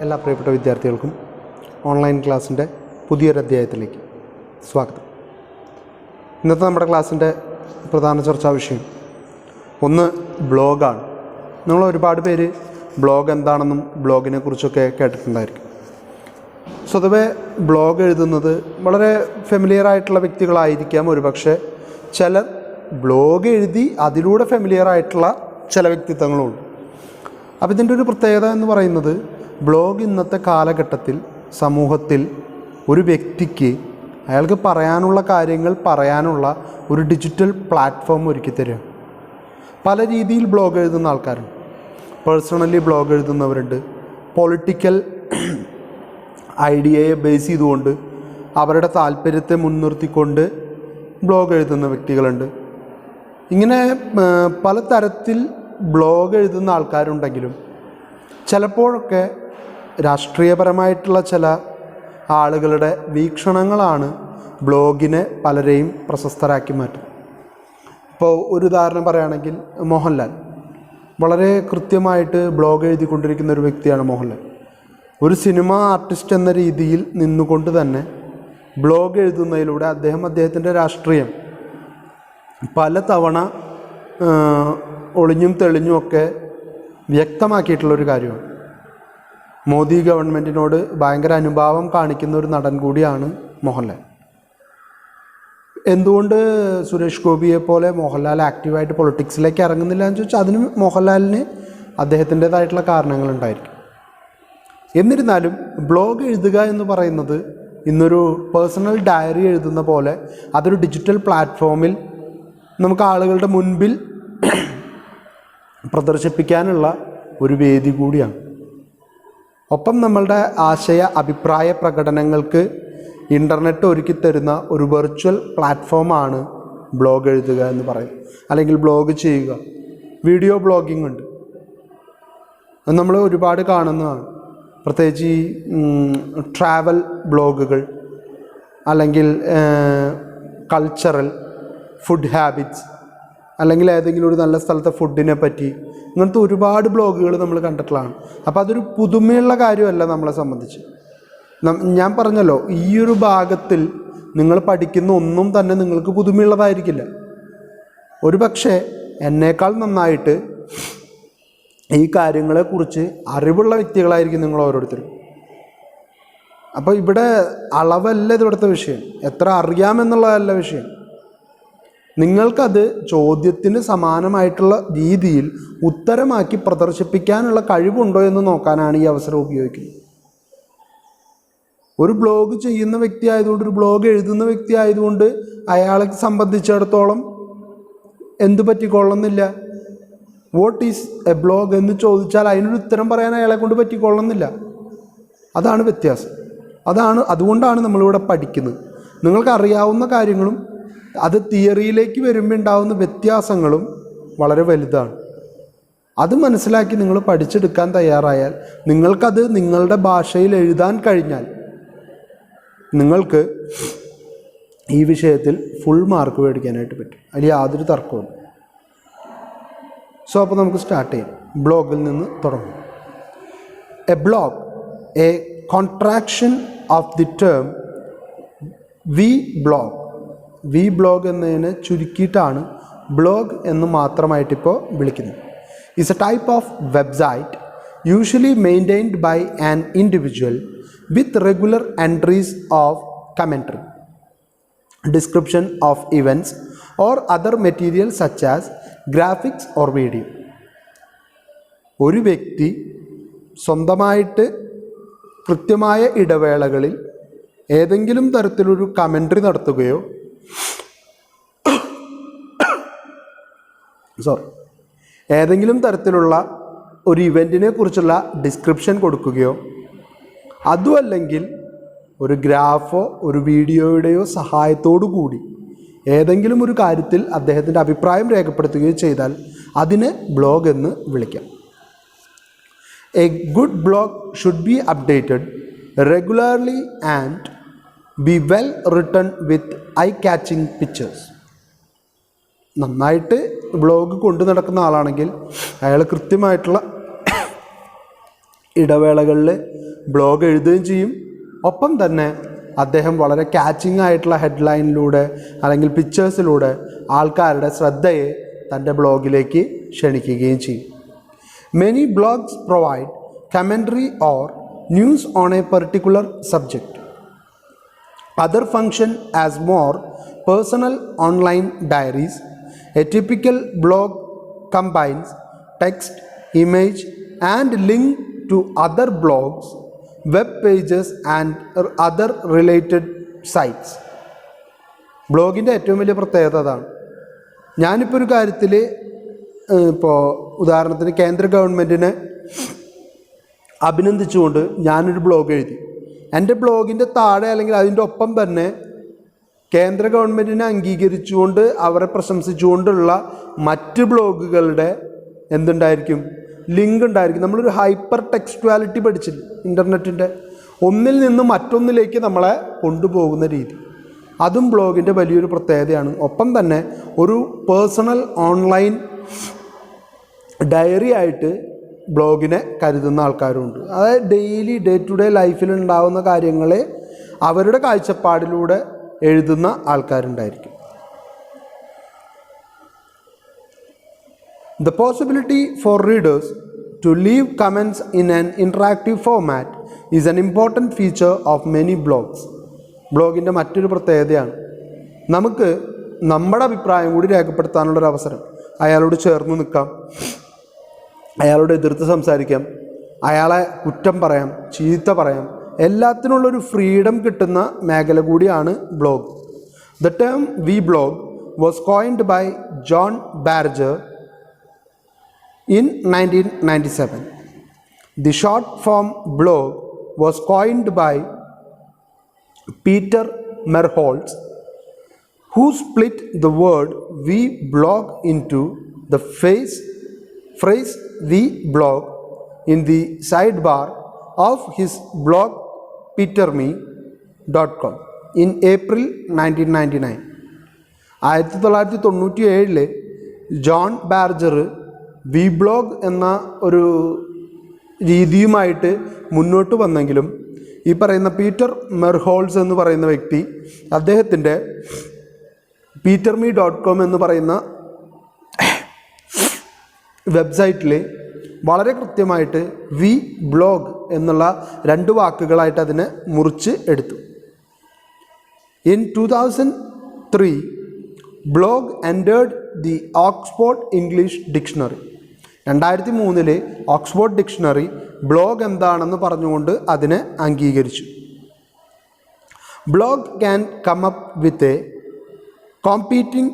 എല്ലാ പ്രിയപ്പെട്ട വിദ്യാർത്ഥികൾക്കും ഓൺലൈൻ ക്ലാസ്സിൻ്റെ പുതിയൊരു അധ്യായത്തിലേക്ക് സ്വാഗതം. ഇന്നത്തെ നമ്മുടെ ക്ലാസ്സിൻ്റെ പ്രധാന ചർച്ചാ വിഷയം ഒന്ന് ബ്ലോഗാണ്. നമ്മൾ ഒരുപാട് പേര് ബ്ലോഗ് എന്താണെന്നും ബ്ലോഗിനെ കുറിച്ചൊക്കെ കേട്ടിട്ടുണ്ടായിരിക്കും. സ്വതവേ ബ്ലോഗ് എഴുതുന്നത് വളരെ ഫെമിലിയർ ആയിട്ടുള്ള വ്യക്തികളായിരിക്കാം. ഒരുപക്ഷെ ചിലർ ബ്ലോഗ് എഴുതി അതിലൂടെ ഫെമിലിയർ ആയിട്ടുള്ള ചില വ്യക്തിത്വങ്ങളുണ്ട്. അപ്പോൾ ഇതിൻ്റെ ഒരു പ്രത്യേകത എന്ന് പറയുന്നത് ബ്ലോഗ് ഇന്നത്തെ കാലഘട്ടത്തിൽ സമൂഹത്തിൽ ഒരു വ്യക്തിക്ക് അയാൾക്ക് പറയാനുള്ള കാര്യങ്ങൾ പറയാനുള്ള ഒരു ഡിജിറ്റൽ പ്ലാറ്റ്ഫോം ഒരുക്കി തരിക. പല രീതിയിൽ ബ്ലോഗ് എഴുതുന്ന ആൾക്കാരുണ്ട്. പേഴ്സണലി ബ്ലോഗ് എഴുതുന്നവരുണ്ട്. പൊളിറ്റിക്കൽ ഐഡിയയെ ബേസ് ചെയ്തുകൊണ്ട് അവരുടെ താല്പര്യത്തെ മുൻനിർത്തിക്കൊണ്ട് ബ്ലോഗ് എഴുതുന്ന വ്യക്തികളുണ്ട്. ഇങ്ങനെ പലതരത്തിൽ ബ്ലോഗ് എഴുതുന്ന ആൾക്കാരുണ്ടെങ്കിലും ചിലപ്പോഴൊക്കെ രാഷ്ട്രീയപരമായിട്ടുള്ള ചില ആളുകളുടെ വീക്ഷണങ്ങളാണ് ബ്ലോഗിനെ പലരെയും പ്രശസ്തരാക്കി മാറ്റും. ഇപ്പോൾ ഒരു ഉദാഹരണം പറയുകയാണെങ്കിൽ മോഹൻലാൽ വളരെ കൃത്യമായിട്ട് ബ്ലോഗ് എഴുതിക്കൊണ്ടിരിക്കുന്ന ഒരു വ്യക്തിയാണ് മോഹൻലാൽ. ഒരു സിനിമ ആർട്ടിസ്റ്റ് എന്ന രീതിയിൽ നിന്നുകൊണ്ട് തന്നെ ബ്ലോഗ് എഴുതുന്നതിലൂടെ അദ്ദേഹത്തിൻ്റെ രാഷ്ട്രീയം പലതവണ ഒളിഞ്ഞും തെളിഞ്ഞുമൊക്കെ വ്യക്തമാക്കിയിട്ടുള്ളൊരു കാര്യമാണ്. മോദി ഗവൺമെൻറ്റിനോട് ഭയങ്കര അനുഭാവം കാണിക്കുന്ന ഒരു നടൻ കൂടിയാണ് മോഹൻലാൽ. എന്തുകൊണ്ട് സുരേഷ് ഗോപിയെ പോലെ മോഹൻലാൽ ആക്റ്റീവായിട്ട് പൊളിറ്റിക്സിലേക്ക് ഇറങ്ങുന്നില്ല എന്ന് ചോദിച്ചാൽ അതിന് മോഹൻലാലിന് അദ്ദേഹത്തിൻ്റേതായിട്ടുള്ള കാരണങ്ങളുണ്ടായിരിക്കും. എന്നിരുന്നാലും ബ്ലോഗ് എഴുതുക എന്ന് പറയുന്നത് ഇന്നൊരു പേഴ്സണൽ ഡയറി എഴുതുന്ന പോലെ അതൊരു ഡിജിറ്റൽ പ്ലാറ്റ്ഫോമിൽ നമുക്ക് ആളുകളുടെ മുൻപിൽ പ്രദർശിപ്പിക്കാനുള്ള ഒരു വേദി കൂടിയാണ്. ഒപ്പം നമ്മളുടെ ആശയ അഭിപ്രായ പ്രകടനങ്ങൾക്ക് ഇൻ്റർനെറ്റ് ഒരുക്കി തരുന്ന ഒരു വെർച്വൽ പ്ലാറ്റ്ഫോമാണ് ബ്ലോഗ് എഴുതുക എന്ന് പറയും, അല്ലെങ്കിൽ ബ്ലോഗ് ചെയ്യുക. വീഡിയോ ബ്ലോഗിംഗ് ഉണ്ട്, അത് നമ്മൾ ഒരുപാട് കാണുന്നതാണ്. പ്രത്യേകിച്ച് ഈ ട്രാവൽ ബ്ലോഗുകൾ, അല്ലെങ്കിൽ കൾച്ചറൽ ഫുഡ് ഹാബിറ്റ്സ്, അല്ലെങ്കിൽ ഏതെങ്കിലും ഒരു നല്ല സ്ഥലത്തെ ഫുഡിനെ പറ്റി, ഇങ്ങനത്തെ ഒരുപാട് ബ്ലോഗുകൾ നമ്മൾ കണ്ടിട്ടുള്ളതാണ്. അപ്പോൾ അതൊരു പുതുമയുള്ള കാര്യമല്ല നമ്മളെ സംബന്ധിച്ച്. ഞാൻ പറഞ്ഞല്ലോ, ഈ ഒരു ഭാഗത്തിൽ നിങ്ങൾ പഠിക്കുന്ന ഒന്നും തന്നെ നിങ്ങൾക്ക് പുതുമയുള്ളതായിരിക്കില്ല. ഒരു പക്ഷേ എന്നേക്കാൾ നന്നായിട്ട് ഈ കാര്യങ്ങളെക്കുറിച്ച് അറിവുള്ള വ്യക്തികളായിരിക്കും നിങ്ങൾ ഓരോരുത്തരും. അപ്പോൾ ഇവിടെ അളവല്ല ഇവിടുത്തെ വിഷയം, എത്ര അറിയാമെന്നുള്ളതല്ല വിഷയം. നിങ്ങൾക്കത് ചോദ്യത്തിന് സമാനമായിട്ടുള്ള രീതിയിൽ ഉത്തരമാക്കി പ്രദർശിപ്പിക്കാനുള്ള കഴിവുണ്ടോ എന്ന് നോക്കാനാണ് ഈ അവസരം ഉപയോഗിക്കുന്നത്. ഒരു ബ്ലോഗ് ചെയ്യുന്ന വ്യക്തി ആയതുകൊണ്ട്, ഒരു ബ്ലോഗ് എഴുതുന്ന വ്യക്തി ആയതുകൊണ്ട് അയാളെ സംബന്ധിച്ചിടത്തോളം എന്തു പറ്റിക്കൊള്ളുന്നില്ല. വാട്ട് ഈസ് എ ബ്ലോഗ് എന്ന് ചോദിച്ചാൽ അതിനൊരു ഉത്തരം പറയാൻ അയാളെ കൊണ്ട് പറ്റിക്കൊള്ളുന്നില്ല. അതാണ് വ്യത്യാസം. അതുകൊണ്ടാണ് നമ്മളിവിടെ പഠിക്കുന്നത്. നിങ്ങൾക്ക് അറിയാവുന്ന കാര്യങ്ങളും അത് തിയറിയിലേക്ക് വരുമ്പോൾ ഉണ്ടാകുന്ന വ്യത്യാസങ്ങളും വളരെ വലുതാണ്. അത് മനസ്സിലാക്കി നിങ്ങൾ പഠിച്ചെടുക്കാൻ തയ്യാറായാൽ, നിങ്ങൾക്കത് നിങ്ങളുടെ ഭാഷയിൽ എഴുതാൻ കഴിഞ്ഞാൽ നിങ്ങൾക്ക് ഈ വിഷയത്തിൽ ഫുൾ മാർക്ക് മേടിക്കാനായിട്ട് പറ്റും. അതിൽ യാതൊരു തർക്കവും. അപ്പോൾ നമുക്ക് സ്റ്റാർട്ട് ചെയ്യാം. ബ്ലോഗിൽ നിന്ന് തുടങ്ങും. A blog, a contraction of the term weblog. Weblog എന്നതിനെ ചുരുക്കിയിട്ടാണ് ബ്ലോഗ് എന്ന് മാത്രമായിട്ടിപ്പോൾ വിളിക്കുന്നത്. It's a type of website usually maintained by an individual with regular entries of commentary, description of events or other material such as graphics or video. ഒരു വ്യക്തി സ്വന്തമായിട്ട് കൃത്യമായ ഇടവേളകളിൽ ഏതെങ്കിലും തരത്തിലൊരു കമൻട്രി നടത്തുകയോ ഏതെങ്കിലും തരത്തിലുള്ള ഒരു ഇവൻറ്റിനെ കുറിച്ചുള്ള ഡിസ്ക്രിപ്ഷൻ കൊടുക്കുകയോ, അതുമല്ലെങ്കിൽ ഒരു ഗ്രാഫോ ഒരു വീഡിയോയുടെയോ സഹായത്തോടു കൂടി ഏതെങ്കിലും ഒരു കാര്യത്തിൽ അദ്ദേഹത്തിൻ്റെ അഭിപ്രായം രേഖപ്പെടുത്തുകയോ ചെയ്താൽ അതിനെ ബ്ലോഗ് എന്ന് വിളിക്കാം. A good blog should be updated regularly and be well written with I catching pictures. നന്നായിട്ട് ബ്ലോഗ് കൊണ്ടു നടക്കുന്ന ആളാണെങ്കിൽ അയാൾ കൃത്യമായിട്ടുള്ള ഇടവേളകളിൽ ബ്ലോഗ് എഴുതുകയും ചെയ്യും. ഒപ്പം തന്നെ അദ്ദേഹം വളരെ ക്യാച്ചിങ് ആയിട്ടുള്ള ഹെഡ്ലൈനിലൂടെ അല്ലെങ്കിൽ പിക്ചേഴ്സിലൂടെ ആൾക്കാരുടെ ശ്രദ്ധയെ തൻ്റെ ബ്ലോഗിലേക്ക് ക്ഷണിക്കുകയും ചെയ്യും. Many blogs provide commentary or news on a particular subject. Other function as more personal online diaries. A typical blog combines text, image, and link to other blogs, web pages, and other related sites. ബ്ലോഗിൻ്റെ ഏറ്റവും വലിയ പ്രത്യേകത അതാണ്. ഞാനിപ്പോൾ ഒരു കാര്യത്തിൽ ഇപ്പോൾ ഉദാഹരണത്തിന് കേന്ദ്ര ഗവൺമെൻറ്റിനെ അഭിനന്ദിച്ചുകൊണ്ട് ഞാനൊരു ബ്ലോഗ് എഴുതി. എൻ്റെ ബ്ലോഗിൻ്റെ താഴെ അല്ലെങ്കിൽ അതിൻ്റെ ഒപ്പം തന്നെ കേന്ദ്ര ഗവൺമെൻറ്റിനെ അംഗീകരിച്ചുകൊണ്ട് അവരെ പ്രശംസിച്ചുകൊണ്ടുള്ള മറ്റ് ബ്ലോഗുകളുടെ എന്തുണ്ടായിരിക്കും, ലിങ്ക് ഉണ്ടായിരിക്കും. നമ്മളൊരു ഹൈപ്പർ ടെക്സ്റ്റുവാലിറ്റി പഠിച്ചില്ല ഇൻ്റർനെറ്റിൻ്റെ, ഒന്നിൽ നിന്ന് മറ്റൊന്നിലേക്ക് നമ്മളെ കൊണ്ടുപോകുന്ന രീതി. അതും ബ്ലോഗിൻ്റെ വലിയൊരു പ്രത്യേകതയാണ്. ഒപ്പം തന്നെ ഒരു പേഴ്സണൽ ഓൺലൈൻ ഡയറി ആയിട്ട് ബ്ലോഗിനെ കരുതുന്ന ആൾക്കാരുണ്ട്. അതായത് ഡെയിലി ഡേ ടു ഡേ ലൈഫിൽ ഉണ്ടാകുന്ന കാര്യങ്ങളെ അവരുടെ കാഴ്ചപ്പാടിലൂടെ എഴുതുന്ന ആൾക്കാരുണ്ടായിരിക്കും. The possibility for readers to leave comments in an interactive format is an important feature of many blogs. ബ്ലോഗിൻ്റെ മറ്റൊരു പ്രത്യേകതയാണ് നമുക്ക് നമ്മുടെ അഭിപ്രായം കൂടി രേഖപ്പെടുത്താനുള്ളൊരു അവസരം. അയാളോട് ചേർന്ന് നിൽക്കാം, അയാളോട് എതിർത്ത് സംസാരിക്കാം, അയാളെ കുറ്റം പറയാം, ചീത്ത പറയാം, എല്ലാത്തിനുള്ളൊരു ഫ്രീഡം കിട്ടുന്ന മേഖല കൂടിയാണ് blog. The term vblog was coined by John Berger in 1997. The short form blog was coined by Peter Merholz, who split the word vblog into the phrase vblog in the sidebar of his blog peterme.com in April 1999. 1997 John ബാർജർ വിബ്ലോഗ് എന്ന ഒരു രീതിയുമായിട്ട് മുന്നോട്ട് വന്നെങ്കിലും ഈ പറയുന്ന Peter മെർഹോൾസ് എന്ന് പറയുന്ന വ്യക്തി അദ്ദേഹത്തിൻ്റെ peterme.com എന്ന് പറയുന്ന വെബ്സൈറ്റിൽ വളരെ കൃത്യമായിട്ട് വി ബ്ലോഗ് എന്നുള്ള രണ്ട് വാക്കുകളായിട്ട് അതിനെ മുറിച്ച് എടുത്തു. In 2003 blog entered the Oxford English dictionary. 2003 Oxford dictionary blog എന്താണെന്ന് പറഞ്ഞുകൊണ്ട് അതിനെ അംഗീകരിച്ചു. Blog can come up with a competing,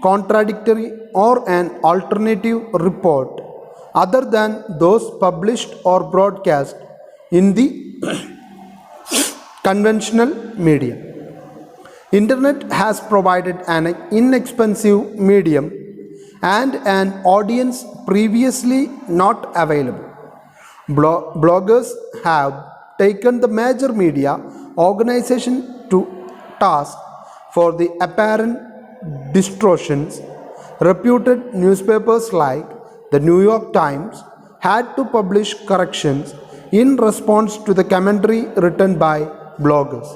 contradictory, or an alternative report other than those published or broadcast in the conventional media. Internet has provided an inexpensive medium and an audience previously not available. Bloggers have taken the major media organization to task for the apparent distortions. Reputed newspapers like the New York Times had to publish corrections in response to the commentary written by bloggers.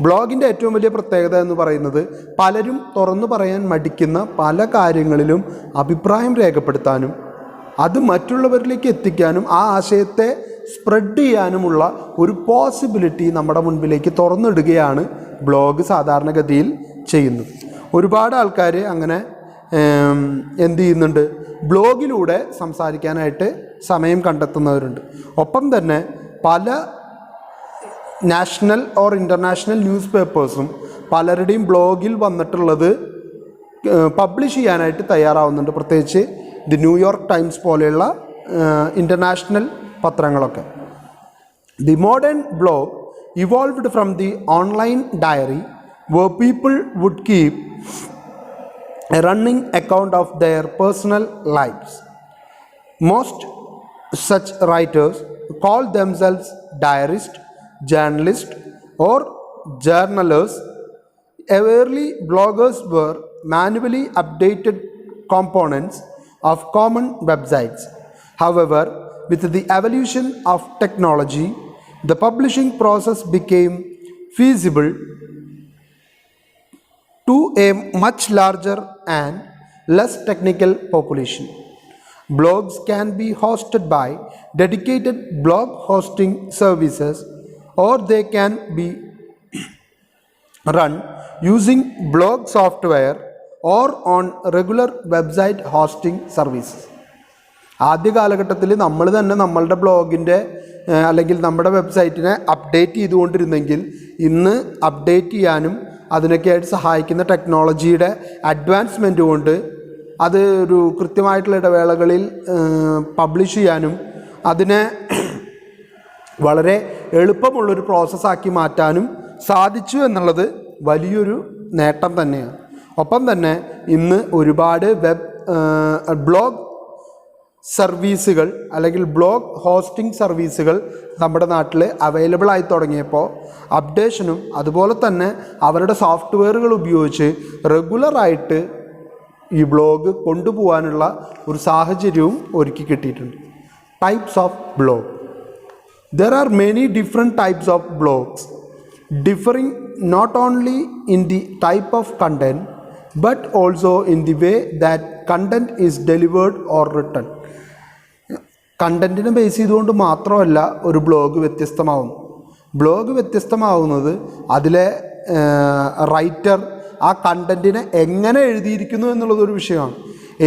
ബ്ലോഗിൻ്റെ ഏറ്റവും വലിയ പ്രത്യേകത എന്ന് പറയുന്നത് പലരും തുറന്നു പറയാൻ മടിക്കുന്ന പല കാര്യങ്ങളിലും അഭിപ്രായം രേഖപ്പെടുത്താനും അത് മറ്റുള്ളവരിലേക്ക് എത്തിക്കാനും ആ ആശയത്തെ സ്പ്രെഡ് ചെയ്യാനുമുള്ള ഒരു പോസിബിലിറ്റി നമ്മുടെ മുൻപിലേക്ക് തുറന്നിടുകയാണ് ബ്ലോഗ് സാധാരണഗതിയിൽ ചെയ്യുന്നത്. ഒരുപാട് ആൾക്കാർ അങ്ങനെ എന്ത് ചെയ്യുന്നുണ്ട്, ബ്ലോഗിലൂടെ സംസാരിക്കാനായിട്ട് സമയം കണ്ടെത്തുന്നവരുണ്ട്. ഒപ്പം തന്നെ പല നാഷണൽ ഓർ ഇൻ്റർനാഷണൽ ന്യൂസ് പേപ്പേഴ്സും പലരുടെയും ബ്ലോഗിൽ വന്നിട്ടുള്ളത് പബ്ലിഷ് ചെയ്യാനായിട്ട് തയ്യാറാവുന്നുണ്ട്. പ്രത്യേകിച്ച് ദി ന്യൂയോർക്ക് ടൈംസ് പോലെയുള്ള ഇൻ്റർനാഷണൽ പത്രങ്ങളൊക്കെ. The modern blog evolved from the online diary where people would keep a running account of their personal lives. Most such writers call themselves diarists, journalists, or journalers. Early bloggers were manually updated components of common websites. However, with the evolution of technology, The publishing process became feasible to a much larger and less technical population. Blogs can be hosted by dedicated blog hosting services, or they can be run using blog software or on regular website hosting services. ആദ്യ കാലഘട്ടത്തിൽ നമ്മൾ തന്നെ നമ്മളുടെ ബ്ലോഗിൻ്റെ അല്ലെങ്കിൽ നമ്മുടെ വെബ്സൈറ്റിനെ update ചെയ്തുകൊണ്ടിരുന്നെങ്കിൽ ഇന്ന് update ചെയ്യാനും അതിനൊക്കെയായിട്ട് സഹായിക്കുന്ന ടെക്നോളജിയുടെ അഡ്വാൻസ്മെൻറ്റ് കൊണ്ട് അത് ഒരു കൃത്യമായിട്ടുള്ള ഇടവേളകളിൽ പബ്ലിഷ് ചെയ്യാനും അതിനെ വളരെ എളുപ്പമുള്ളൊരു പ്രോസസ്സാക്കി മാറ്റാനും സാധിച്ചു എന്നുള്ളത് വലിയൊരു നേട്ടം തന്നെയാണ്. ഒപ്പം തന്നെ ഇന്ന് ഒരുപാട് ബ്ലോഗ് സർവീസുകൾ അല്ലെങ്കിൽ ബ്ലോഗ് ഹോസ്റ്റിംഗ് സർവീസുകൾ നമ്മുടെ നാട്ടിൽ അവൈലബിൾ ആയി തുടങ്ങിയപ്പോൾ അപ്ഡേഷനും അതുപോലെ തന്നെ അവരുടെ സോഫ്റ്റ്വെയറുകൾ ഉപയോഗിച്ച് റെഗുലറായിട്ട് ഈ ബ്ലോഗ് കൊണ്ടുപോകാനുള്ള ഒരു സാഹചര്യവും ഒരുക്കി കിട്ടിയിട്ടുണ്ട്. Types of blog. There are many different types of blogs, differing not only in the type of content but also in the way that content is delivered or written. കണ്ടൻറ്റിനെ ബേസ് ചെയ്തുകൊണ്ട് മാത്രമല്ല ഒരു blog വ്യത്യസ്തമാവുന്നു. Blog വ്യത്യസ്തമാവുന്നത് അതിലെ writer ആ കണ്ടൻറ്റിനെ എങ്ങനെ എഴുതിയിരിക്കുന്നു എന്നുള്ളതൊരു വിഷയമാണ്.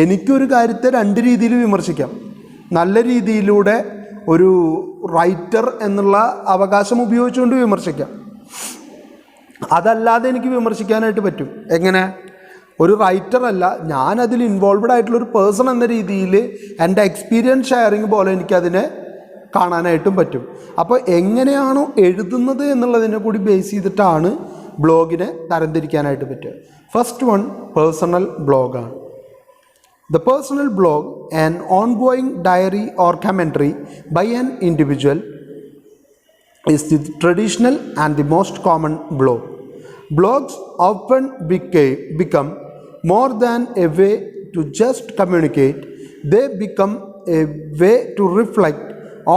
എനിക്കൊരു കാര്യത്തെ രണ്ട് രീതിയിൽ വിമർശിക്കാം. നല്ല രീതിയിലൂടെ ഒരു റൈറ്റർ എന്നുള്ള അവകാശം ഉപയോഗിച്ചുകൊണ്ട് വിമർശിക്കാം. അതല്ലാതെ എനിക്ക് വിമർശിക്കാനായിട്ട് പറ്റും. എങ്ങനെ? ഒരു റൈറ്ററല്ല, ഞാനതിൽ ഇൻവോൾവ്ഡ് ആയിട്ടുള്ളൊരു പേഴ്സൺ എന്ന രീതിയിൽ എൻ്റെ എക്സ്പീരിയൻസ് ഷെയറിങ് പോലെ എനിക്കതിനെ കാണാനായിട്ടും പറ്റും. അപ്പോൾ എങ്ങനെയാണോ എഴുതുന്നത് എന്നുള്ളതിനെ കൂടി ബേസ് ചെയ്തിട്ടാണ് ബ്ലോഗിനെ തരംതിരിക്കാനായിട്ട് പറ്റുക. ഫസ്റ്റ് വൺ പേഴ്സണൽ ബ്ലോഗാണ്. The personal blog, an ongoing diary or commentary by an individual, is the traditional and the most common blog. Blogs often become more than a way to just communicate. They become a way to reflect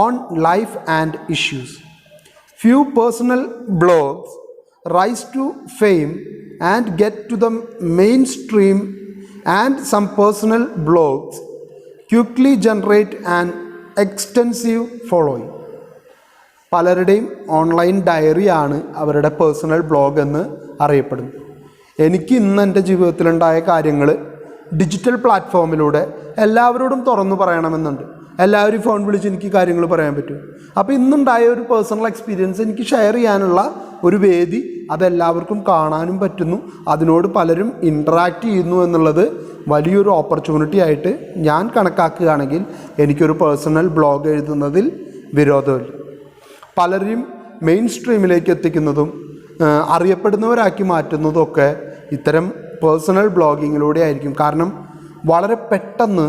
on life and issues. Few personal blogs rise to fame and get to the mainstream, and some personal blogs quickly generate an extensive following. പലരുടെയും online ഡയറിയാണ് അവരുടെ personal blog എന്ന് അറിയപ്പെടുന്നത്. എനിക്ക് ഇന്ന് എൻ്റെ ജീവിതത്തിലുണ്ടായ കാര്യങ്ങൾ digital പ്ലാറ്റ്ഫോമിലൂടെ എല്ലാവരോടും തുറന്നു പറയണമെന്നുണ്ട്. എല്ലാവരും ഫോൺ വിളിച്ച് എനിക്ക് കാര്യങ്ങൾ പറയാൻ പറ്റും. അപ്പോൾ ഇന്നുണ്ടായ ഒരു പേഴ്സണൽ എക്സ്പീരിയൻസ് എനിക്ക് ഷെയർ ചെയ്യാനുള്ള ഒരു വേദി അതെല്ലാവർക്കും കാണാനും പറ്റുന്നു. അതിനോട് പലരും ഇൻട്രാക്റ്റ് ചെയ്യുന്നു എന്നുള്ളത് വലിയൊരു ഓപ്പർച്യൂണിറ്റി ആയിട്ട് ഞാൻ കണക്കാക്കുകയാണെങ്കിൽ എനിക്കൊരു പേഴ്സണൽ ബ്ലോഗ് എഴുതുന്നതിൽ വിരോധമില്ല. പലരും മെയിൻ സ്ട്രീമിലേക്ക് എത്തിക്കുന്നതും അറിയപ്പെടുന്നവരാക്കി മാറ്റുന്നതൊക്കെ ഇത്തരം പേഴ്സണൽ ബ്ലോഗിങ്ങിലൂടെ ആയിരിക്കും. കാരണം വളരെ പെട്ടെന്ന്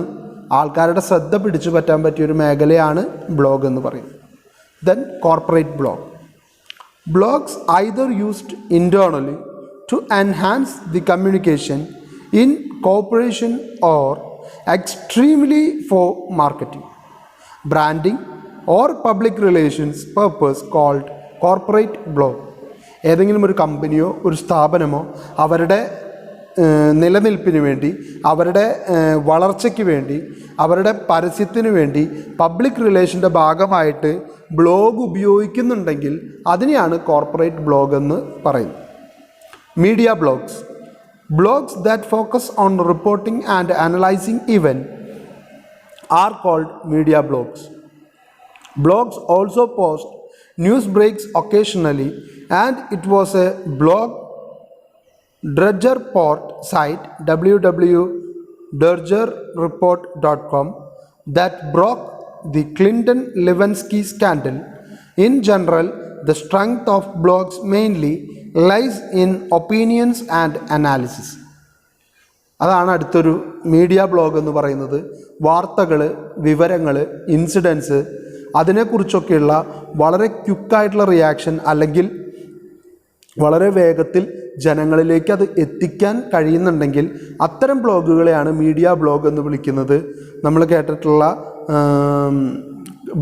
ആൾക്കാരുടെ ശ്രദ്ധ പിടിച്ചു പറ്റാൻ പറ്റിയൊരു മേഖലയാണ് ബ്ലോഗ് എന്ന് പറയുന്നത്. Then corporate blog. Blogs either used internally to enhance the communication in cooperation or extremely for marketing, branding or public relations purpose called corporate blog. ഏതെങ്കിലും ഒരു കമ്പനിയോ ഒരു സ്ഥാപനമോ അവരുടെ നിലനിൽപ്പിന് വേണ്ടി, അവരുടെ വളർച്ചയ്ക്ക് വേണ്ടി, അവരുടെ പരസ്യത്തിന് വേണ്ടി പബ്ലിക് റിലേഷൻ്റെ ഭാഗമായിട്ട് ബ്ലോഗ് ഉപയോഗിക്കുന്നുണ്ടെങ്കിൽ അതിനെയാണ് കോർപ്പറേറ്റ് ബ്ലോഗ് എന്ന് പറയുന്നത്. Media blogs. Blogs that focus on reporting and analysing event are called media blogs. Blogs also post news breaks occasionally, and it was a blog Drudgereport site www.drudgereport.com that broke the Clinton-Lewinsky scandal. In general, the strength of blogs mainly lies in opinions and analysis. അതാണ് അടുത്തൊരു media blog എന്ന് പറയുന്നത്. വാർത്തകൾ, വിവരങ്ങൾ, incidents അതിനെക്കുറിച്ചൊക്കെയുള്ള വളരെ ക്വിക്കായിട്ടുള്ള reaction അല്ലെങ്കിൽ വളരെ വേഗത്തിൽ ജനങ്ങളിലേക്ക് അത് എത്തിക്കാൻ കഴിയുന്നുണ്ടെങ്കിൽ അത്തരം ബ്ലോഗുകളെയാണ് മീഡിയ ബ്ലോഗ് എന്ന് വിളിക്കുന്നത്. നമ്മൾ കേട്ടിട്ടുള്ള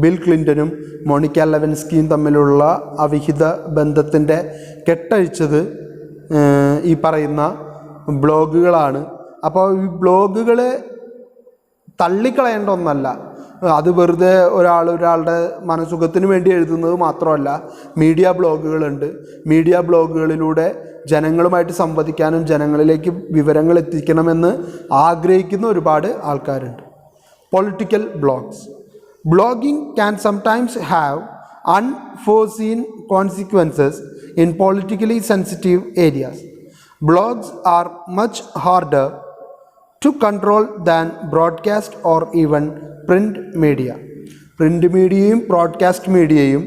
ബിൽ ക്ലിൻ്റനും മോണിക്ക ലെവിൻസ്കിയും തമ്മിലുള്ള അവിഹിത ബന്ധത്തിൻ്റെ കെട്ടഴിച്ചത് ഈ പറയുന്ന ബ്ലോഗുകളാണ്. അപ്പോൾ ഈ ബ്ലോഗുകൾ തള്ളിക്കളയേണ്ട ഒന്നല്ല. അത് വെറുതെ ഒരാളുടെ മനസുഖത്തിന് വേണ്ടി എഴുതുന്നത് മാത്രമല്ല. മീഡിയ ബ്ലോഗുകളുണ്ട്. മീഡിയ ബ്ലോഗുകളിലൂടെ ജനങ്ങളുമായിട്ട് സംവദിക്കാനും ജനങ്ങളിലേക്ക് വിവരങ്ങൾ എത്തിക്കണമെന്ന് ആഗ്രഹിക്കുന്ന ഒരുപാട് ആൾക്കാരുണ്ട്. Political blogs. Blogging can sometimes have unforeseen consequences in politically sensitive areas. Blogs are much harder to control than broadcast or even print media. Print മീഡിയയും ബ്രോഡ്കാസ്റ്റ് മീഡിയയും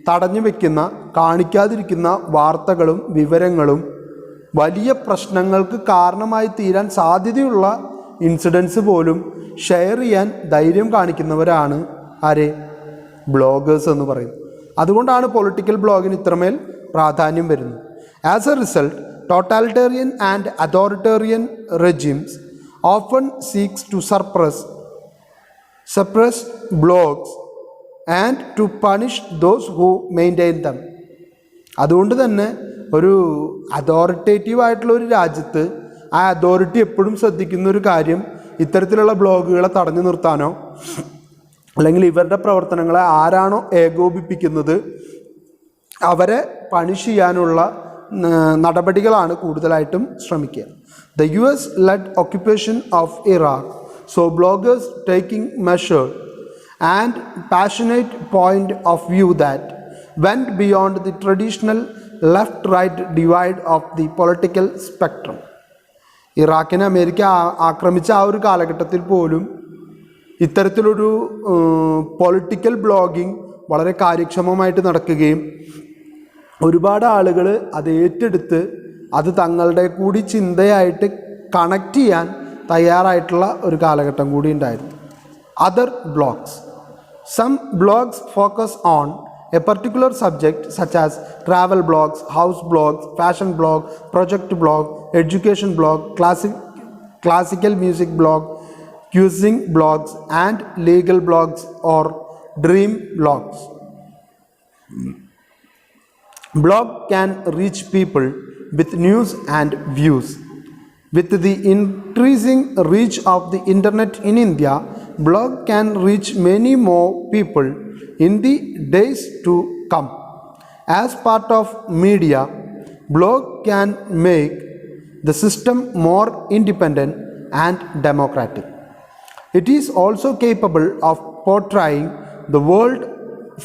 തടഞ്ഞു വയ്ക്കുന്ന, കാണിക്കാതിരിക്കുന്ന വാർത്തകളും വിവരങ്ങളും വലിയ പ്രശ്നങ്ങൾക്ക് കാരണമായി തീരാൻ സാധ്യതയുള്ള ഇൻസിഡൻസ് പോലും ഷെയർ ചെയ്യാൻ ധൈര്യം കാണിക്കുന്നവരാണ് ആരെ? ബ്ലോഗേഴ്സ് എന്ന് പറയും. അതുകൊണ്ടാണ് പൊളിറ്റിക്കൽ ബ്ലോഗിന് ഇത്രമേൽ പ്രാധാന്യം വരുന്നത്. As a result, totalitarian and authoritarian regimes often seeks to suppress blogs and to punish those who maintain them. അതുകൊണ്ട് തന്നെ ഒരു അതോറിറ്റേറ്റീവ് ആയിട്ടുള്ള ഒരു രാജ്യത്ത് ആ അതോറിറ്റി എപ്പോഴും ശ്രദ്ധിക്കുന്ന ഒരു കാര്യം ഇത്തരത്തിലുള്ള ബ്ലോഗുകളെ തടഞ്ഞു നിർത്താനോ അല്ലെങ്കിൽ ഇവരുടെ പ്രവർത്തനങ്ങളെ ആരാണോ ഏകോപിപ്പിക്കുന്നത് അവരെ പണിഷ് ചെയ്യാനുള്ള നടപടികളാണ് കൂടുതലായിട്ടും ശ്രമിക്കുക. The US led occupation of Iraq, so bloggers taking measured and passionate point of view that went beyond the traditional left-right divide of the political spectrum. ഇറാഖിനെ അമേരിക്ക ആക്രമിച്ച ആ ഒരു കാലഘട്ടത്തിൽ പോലും ഇത്തരത്തിലൊരു പൊളിറ്റിക്കൽ ബ്ലോഗിംഗ് വളരെ കാര്യക്ഷമമായിട്ട് നടക്കുകയും ഒരുപാട് ആളുകൾ അത് ഏറ്റെടുത്ത് അത് തങ്ങളുടെ കൂടി ചിന്തയായിട്ട് കണക്ട് ചെയ്യാൻ തയ്യാറായിട്ടുള്ള ഒരു കാലഘട്ടം കൂടി ഉണ്ടായിരുന്നു. Other blogs. Some blogs focus on a particular subject such as travel blogs, house blogs, fashion blog, project blog, education blog, classical music blog, quizzing blogs and legal blogs or dream blogs. Blog can reach people with news and views. With the increasing reach of the internet in India, blog can reach many more people in the days to come. As part of media, blog can make the system more independent and democratic. It is also capable of portraying the world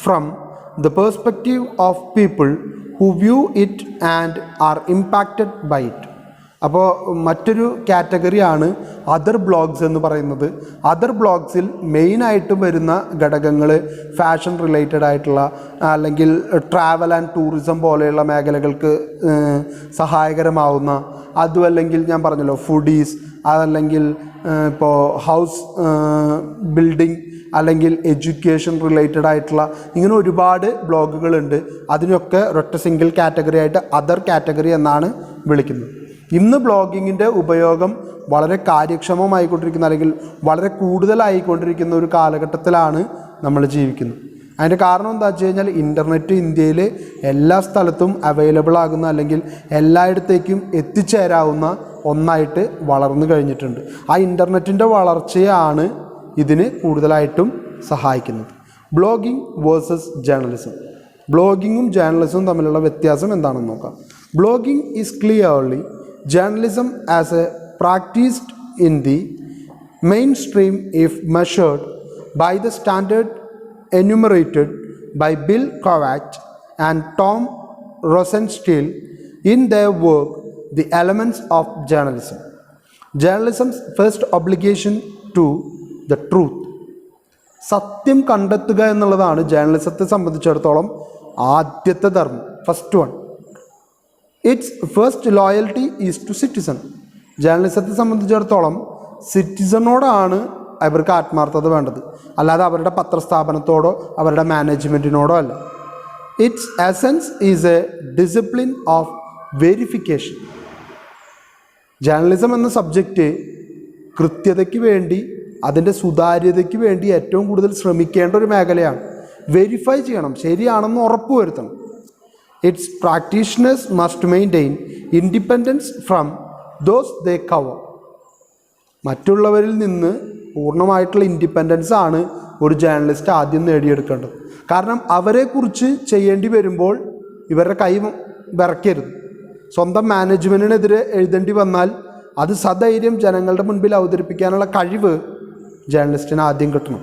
from the perspective of people who view it and are impacted by it. അപ്പോൾ മറ്റൊരു കാറ്റഗറിയാണ് other blogs എന്ന് പറയുന്നത്. Other ബ്ലോഗ്സിൽ മെയിനായിട്ടും വരുന്ന ഘടകങ്ങൾ fashion related ആയിട്ടുള്ള അല്ലെങ്കിൽ travel and tourism പോലെയുള്ള മേഖലകൾക്ക് സഹായകരമാവുന്ന, അതും അല്ലെങ്കിൽ ഞാൻ പറഞ്ഞല്ലോ ഫുഡീസ്, അതല്ലെങ്കിൽ ഇപ്പോൾ ഹൗസ് ബിൽഡിംഗ് അല്ലെങ്കിൽ എഡ്യൂക്കേഷൻ റിലേറ്റഡ് ആയിട്ടുള്ള ഇങ്ങനെ ഒരുപാട് ബ്ലോഗുകളുണ്ട്. അതിനൊക്കെ ഒരൊറ്റ സിംഗിൾ കാറ്റഗറി ആയിട്ട് അതർ കാറ്റഗറി എന്നാണ് വിളിക്കുന്നത്. ഇന്ന് ബ്ലോഗിങ്ങിൻ്റെ ഉപയോഗം വളരെ കാര്യക്ഷമമായിക്കൊണ്ടിരിക്കുന്ന അല്ലെങ്കിൽ വളരെ കൂടുതലായിക്കൊണ്ടിരിക്കുന്ന ഒരു കാലഘട്ടത്തിലാണ് നമ്മൾ ജീവിക്കുന്നത്. അതിൻ്റെ കാരണം എന്താ വെച്ച് കഴിഞ്ഞാൽ ഇൻ്റർനെറ്റ് ഇന്ത്യയിൽ എല്ലാ സ്ഥലത്തും അവൈലബിൾ ആകുന്ന അല്ലെങ്കിൽ എല്ലായിടത്തേക്കും എത്തിച്ചേരാവുന്ന ഒന്നായിട്ട് വളർന്നു കഴിഞ്ഞിട്ടുണ്ട്. ആ ഇൻ്റർനെറ്റിൻ്റെ വളർച്ചയാണ് ഇതിന് കൂടുതലായിട്ടും സഹായിക്കുന്നത്. Blogging versus journalism. ബ്ലോഗിങ്ങും ജേർണലിസവും തമ്മിലുള്ള വ്യത്യാസം എന്താണെന്ന് നോക്കാം. Blogging is clearly journalism as a practiced in the mainstream if measured by the standard enumerated by Bill Kovacs and Tom Rosenstiel in their work The Elements of Journalism. Journalism's first obligation to the truth. സത്യം കണ്ടെത്തുക എന്നുള്ളതാണ് ജേർണലിസത്തെ സംബന്ധിച്ചിടത്തോളം ആദ്യത്തെ ധർമ്മം, first one. It's first loyalty is to citizen. ജേർണലിസത്തെ സംബന്ധിച്ചിടത്തോളം സിറ്റിസണോടാണ് അവർക്ക് ആത്മാർത്ഥത വേണ്ടത്, അല്ലാതെ അവരുടെ പത്രസ്ഥാപനത്തോടോ അവരുടെ മാനേജ്മെൻറ്റിനോടോ അല്ല. It's essence is A discipline of verification. Journalism എന്ന സബ്ജക്റ്റ് കൃത്യതയ്ക്ക് വേണ്ടി അതിൻ്റെ സുതാര്യതയ്ക്ക് വേണ്ടി ഏറ്റവും കൂടുതൽ ശ്രമിക്കേണ്ട ഒരു മേഖലയാണ്. വെരിഫൈ ചെയ്യണം, ശരിയാണെന്ന് ഉറപ്പുവരുത്തണം. It's practitioners must maintain independence from those they cover. മറ്റുള്ളവരിൽ നിന്ന് പൂർണ്ണമായിട്ടുള്ള ഇൻഡിപെൻഡൻസ് ആണ് ഒരു ജേർണലിസ്റ്റ് ആദ്യം നേടിയെടുക്കേണ്ടത്. കാരണം അവരെക്കുറിച്ച് ചെയ്യേണ്ടി വരുമ്പോൾ ഇവരുടെ കൈ വിറയ്ക്കരുത്. സ്വന്തം മാനേജ്മെൻറ്റിനെതിരെ എഴുതേണ്ടി വന്നാൽ അത് സധൈര്യം ജനങ്ങളുടെ മുൻപിൽ അവതരിപ്പിക്കാനുള്ള കഴിവ് ജേർണലിസ്റ്റിന് ആദ്യം കിട്ടണം.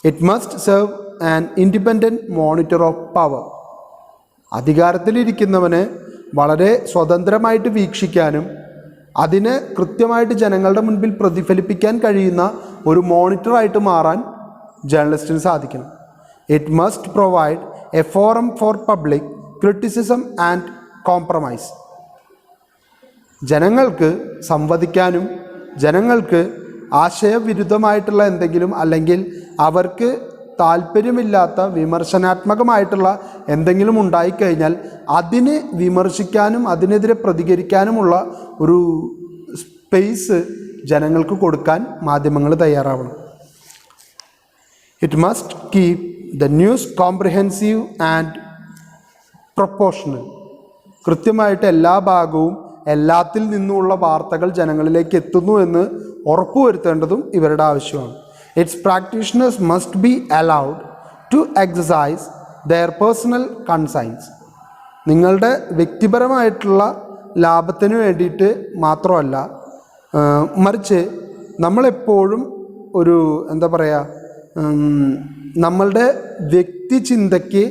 It must serve an independent monitor of power. അധികാരത്തിലിരിക്കുന്നവന് വളരെ സ്വതന്ത്രമായിട്ട് വീക്ഷിക്കാനും അതിനെ കൃത്യമായിട്ട് ജനങ്ങളുടെ മുൻപിൽ പ്രതിഫലിപ്പിക്കാൻ കഴിയുന്ന ഒരു മോണിറ്ററായിട്ട് മാറാൻ ജേർണലിസ്റ്റിന് സാധിക്കണം. It must provide A forum for public criticism and compromise. ജനങ്ങൾക്ക് സംവദിക്കാനും ജനങ്ങൾക്ക് ആശയവിരുദ്ധമായിട്ടുള്ള എന്തെങ്കിലും അല്ലെങ്കിൽ അവർക്ക് താല്പര്യമില്ലാത്ത വിമർശനാത്മകമായിട്ടുള്ള എന്തെങ്കിലും ഉണ്ടായിക്കഴിഞ്ഞാൽ അതിനെ വിമർശിക്കാനും അതിനെതിരെ പ്രതികരിക്കാനുമുള്ള ഒരു സ്പേസ് ജനങ്ങൾക്ക് കൊടുക്കാൻ മാധ്യമങ്ങൾ തയ്യാറാവണം. It must keep the news comprehensive and proportional. കൃത്യമായിട്ട് എല്ലാ ഭാഗവും എല്ലാത്തിൽ നിന്നുമുള്ള വാർത്തകൾ ജനങ്ങളിലേക്ക് എത്തുന്നു എന്ന് ഉറപ്പുവരുത്തേണ്ടതും ഇവരുടെ ആവശ്യമാണ്. Its practitioners must be allowed to exercise their personal conscience. നിങ്ങളുടെ വ്യക്തിപരമായിട്ടുള്ള ലാഭത്തിന് വേണ്ടിയിട്ട് മാത്രമല്ല, മറിച്ച് നമ്മളെപ്പോഴും ഒരു എന്താ പറയുക, നമ്മളുടെ വ്യക്തി ചിന്തയ്ക്ക്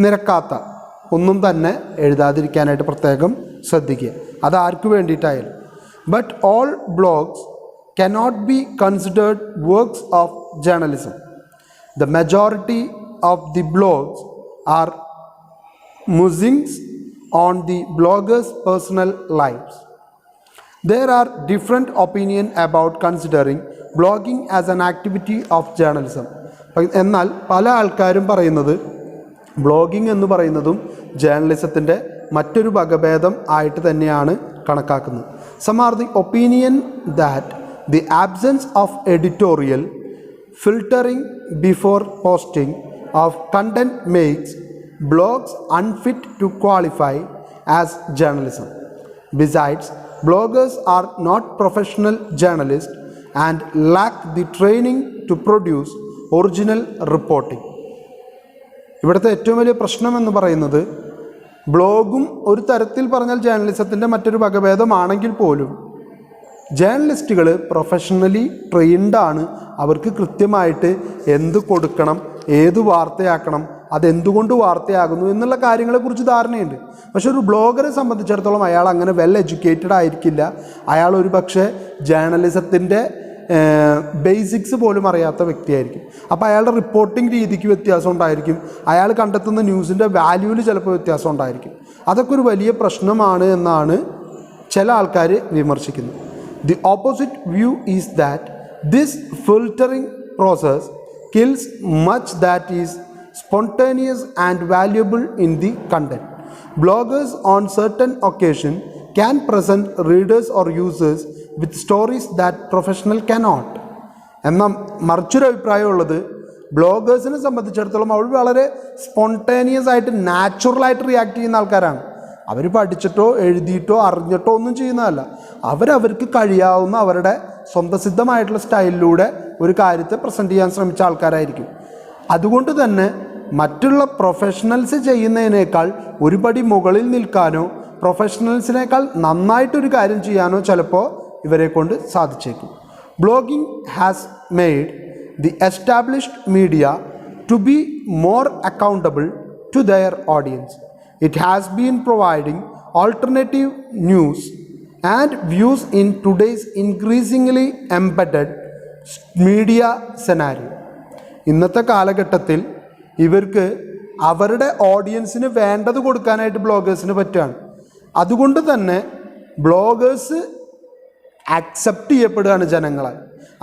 നിരക്കാത്ത ഒന്നും തന്നെ എഴുതാതിരിക്കാനായിട്ട് പ്രത്യേകം ശ്രദ്ധിക്കുക. അത് ആർക്ക് വേണ്ടിയിട്ടായാലും. But all blogs cannot be considered works of journalism. The majority of the blogs are musings on the bloggers' personal lives. There are different opinions about considering blogging as an activity of journalism. എന്നാൽ പല ആൾക്കാരും പറയുന്നത് blogging എന്ന് പറയുന്നതും ജേർണലിസത്തിൻ്റെ മറ്റൊരു വകഭേദം ആയിട്ട് തന്നെയാണ് കണക്കാക്കുന്നത്. Some are the opinion that the absence of editorial filtering before posting of content makes blogs unfit to qualify as journalism. Besides, bloggers are not professional journalists and lack the training to produce original reporting. ഇവിടുത്തെ ഏറ്റവും വലിയ പ്രശ്നം എന്ന് പറയുന്നത് ബ്ലോഗും ഒരു തരത്തിൽ പറഞ്ഞാൽ ജേർണലിസത്തിൻ്റെ മറ്റൊരു വകഭേദമാണെങ്കിൽ പോലും ജേർണലിസ്റ്റുകൾ പ്രൊഫഷണലി ട്രെയിൻഡാണ്. അവർക്ക് കൃത്യമായിട്ട് എന്ത് കൊടുക്കണം, ഏത് വാർത്തയാക്കണം, അതെന്തുകൊണ്ട് വാർത്തയാകുന്നു എന്നുള്ള കാര്യങ്ങളെക്കുറിച്ച് ധാരണയുണ്ട്. പക്ഷെ ഒരു ബ്ലോഗറെ സംബന്ധിച്ചിടത്തോളം അയാൾ അങ്ങനെ വെൽ എഡ്യൂക്കേറ്റഡ് ആയിരിക്കില്ല. അയാൾ ഒരു പക്ഷേ ജേർണലിസത്തിൻ്റെ ബേസിക്സ് പോലും അറിയാത്ത വ്യക്തിയായിരിക്കും. അപ്പോൾ അയാളുടെ റിപ്പോർട്ടിംഗ് രീതിക്ക് വ്യത്യാസം ഉണ്ടായിരിക്കും. അയാൾ കണ്ടെത്തുന്ന ന്യൂസിൻ്റെ വാല്യൂവിൽ ചിലപ്പോൾ വ്യത്യാസം ഉണ്ടായിരിക്കും. അതൊക്കെ ഒരു വലിയ പ്രശ്നമാണ് എന്നാണ് ചില ആൾക്കാർ വിമർശിക്കുന്നത്. The opposite view is that this filtering process kills much that is spontaneous and valuable in the content. Bloggers on certain occasion can present readers or users with stories that professional cannot. എന്നാൽ മറിച്ചൊരു അഭിപ്രായമുള്ളത് ബ്ലോഗേഴ്സിനെ സംബന്ധിച്ചിടത്തോളം അവർ വളരെ spontaneous ആയിട്ട് നാച്ചുറലായിട്ട് react ചെയ്യുന്ന ആൾക്കാരാണ്. അവർ പഠിച്ചിട്ടോ എഴുതിയിട്ടോ അറിഞ്ഞിട്ടോ ഒന്നും ചെയ്യുന്നതല്ല. അവർക്ക് കഴിയാവുന്ന അവരുടെ സ്വന്തസിദ്ധമായിട്ടുള്ള സ്റ്റൈലിലൂടെ ഒരു കാര്യത്തെ പ്രസൻറ്റ് ചെയ്യാൻ ശ്രമിച്ച ആൾക്കാരായിരിക്കും. അതുകൊണ്ട് തന്നെ മറ്റുള്ള പ്രൊഫഷണൽസ് ചെയ്യുന്നതിനേക്കാൾ ഒരുപടി മുകളിൽ നിൽക്കാനോ പ്രൊഫഷണൽസിനേക്കാൾ നന്നായിട്ടൊരു കാര്യം ചെയ്യാനോ ചിലപ്പോൾ ഇവരെ കൊണ്ട് സാധിച്ചേക്കും. Blogging has made the established media to be more accountable to their audience. It has been providing alternative news and views in today's increasingly embedded media scenario. ഇന്നത്തെ കാലഘട്ടത്തിൽ ഇവർക്ക് അവരുടെ ഓഡിയൻസിന് വേണ്ടത് കൊടുക്കാനായിട്ട് ബ്ലോഗേഴ്സിന് പറ്റുകയാണ്. അതുകൊണ്ട് തന്നെ ബ്ലോഗേഴ്സ് ആക്സെപ്റ്റ് ചെയ്യപ്പെടുകയാണ് ജനങ്ങളാൽ.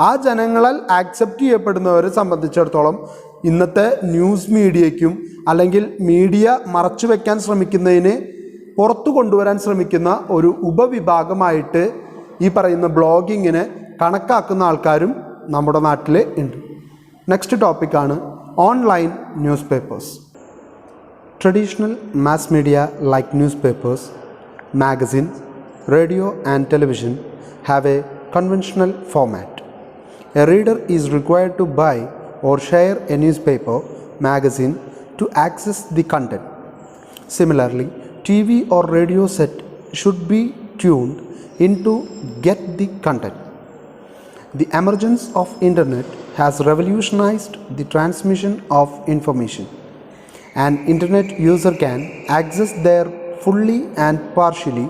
ആ ജനങ്ങളാൽ ആക്സെപ്റ്റ് ചെയ്യപ്പെടുന്നവരെ സംബന്ധിച്ചിടത്തോളം ഇന്നത്തെ ന്യൂസ് മീഡിയയ്ക്കും അല്ലെങ്കിൽ മീഡിയ മറച്ചു വയ്ക്കാൻ ശ്രമിക്കുന്നതിന് പുറത്തു കൊണ്ടുവരാൻ ശ്രമിക്കുന്ന ഒരു ഉപവിഭാഗമായിട്ട് ഈ പറയുന്ന ബ്ലോഗിങ്ങിനെ കണക്കാക്കുന്ന ആൾക്കാരും നമ്മുടെ നാട്ടിൽ ഉണ്ട്. നെക്സ്റ്റ് ടോപ്പിക്കാണ് online news papers. Traditional mass media like news papers, magazines, radio and television have a conventional format. A reader is required to buy or share a newspaper, magazine to access the content. Similarly, TV or radio set should be tuned in to get the content. The emergence of internet has revolutionized the transmission of information. An internet user can access their fully and partially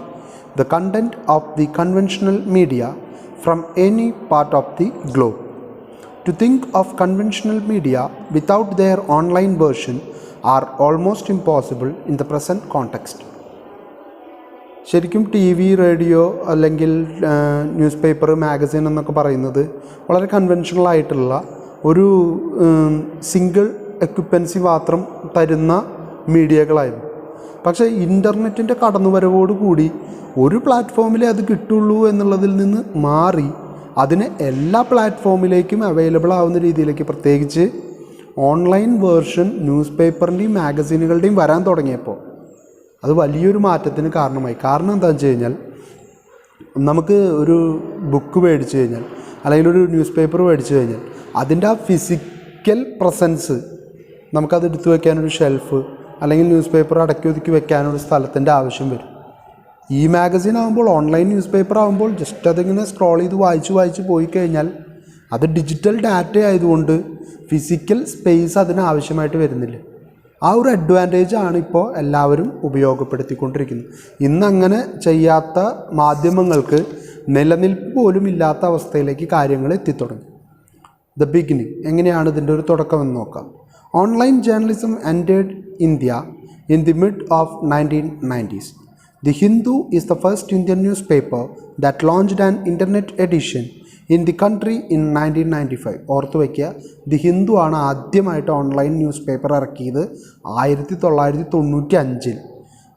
the content of the conventional media from any part of the globe. To think of conventional media without their online version are almost impossible in the present context. ശരിക്കും T V, radio അല്ലെങ്കിൽ news paper, magazine എന്നൊക്കെ പറയുന്നത് വളരെ conventional ആയിട്ടുള്ള ഒരു single എക്യുപ്പൻസി മാത്രം തരുന്ന മീഡിയകളായിരുന്നു. പക്ഷേ ഇൻ്റർനെറ്റിൻ്റെ കടന്നുവരവോടുകൂടി ഒരു പ്ലാറ്റ്ഫോമിലേ അത് കിട്ടുള്ളൂ എന്നുള്ളതിൽ നിന്ന് മാറി അതിനെ എല്ലാ പ്ലാറ്റ്ഫോമിലേക്കും അവൈലബിൾ ആവുന്ന രീതിയിലേക്ക്, പ്രത്യേകിച്ച് ഓൺലൈൻ വേർഷൻ ന്യൂസ് പേപ്പറിൻ്റെയും മാഗസീനുകളുടെയും വരാൻ തുടങ്ങിയപ്പോൾ അത് വലിയൊരു മാറ്റത്തിന് കാരണമായി. കാരണം എന്താണെന്ന് വെച്ച് കഴിഞ്ഞാൽ, നമുക്ക് ഒരു ബുക്ക് മേടിച്ചു കഴിഞ്ഞാൽ അല്ലെങ്കിൽ ഒരു ന്യൂസ് പേപ്പർ മേടിച്ചു കഴിഞ്ഞാൽ അതിൻ്റെ ആ ഫിസിക്കൽ പ്രസൻസ്, നമുക്കത് എടുത്തു വയ്ക്കാനൊരു ഷെൽഫ് അല്ലെങ്കിൽ ന്യൂസ് പേപ്പർ അടക്കി ഒതുക്കി വെക്കാനൊരു സ്ഥലത്തിൻ്റെ ആവശ്യം വരും. ഈ മാഗസിൻ ആകുമ്പോൾ, ഓൺലൈൻ ന്യൂസ് പേപ്പർ ആകുമ്പോൾ ജസ്റ്റ് അതിങ്ങനെ സ്ക്രോൾ ചെയ്ത് വായിച്ച് പോയി കഴിഞ്ഞാൽ അത് ഡിജിറ്റൽ ഡാറ്റ ആയതുകൊണ്ട് ഫിസിക്കൽ സ്പേസ് അതിന് ആവശ്യമായിട്ട് വരുന്നില്ല. ആ ഒരു അഡ്വാൻറ്റേജാണ് ഇപ്പോൾ എല്ലാവരും ഉപയോഗപ്പെടുത്തിക്കൊണ്ടിരിക്കുന്നത്. ഇന്നങ്ങനെ ചെയ്യാത്ത മാധ്യമങ്ങൾക്ക് നിലനിൽപ്പ് പോലും ഇല്ലാത്ത അവസ്ഥയിലേക്ക് കാര്യങ്ങൾ എത്തിത്തുടങ്ങി. ദ ബിഗിനിങ്, എങ്ങനെയാണ് ഇതിൻ്റെ ഒരു തുടക്കമെന്ന് നോക്കാം. Online journalism entered India in the mid of 1990s. The Hindu is the first Indian newspaper that launched an internet edition in the country in 1995. ഓർത്തു വയ്ക്കുക, ദി ഹിന്ദു ആണ് ആദ്യമായിട്ട് ഓൺലൈൻ ന്യൂസ് പേപ്പർ ഇറക്കിയത് 1995.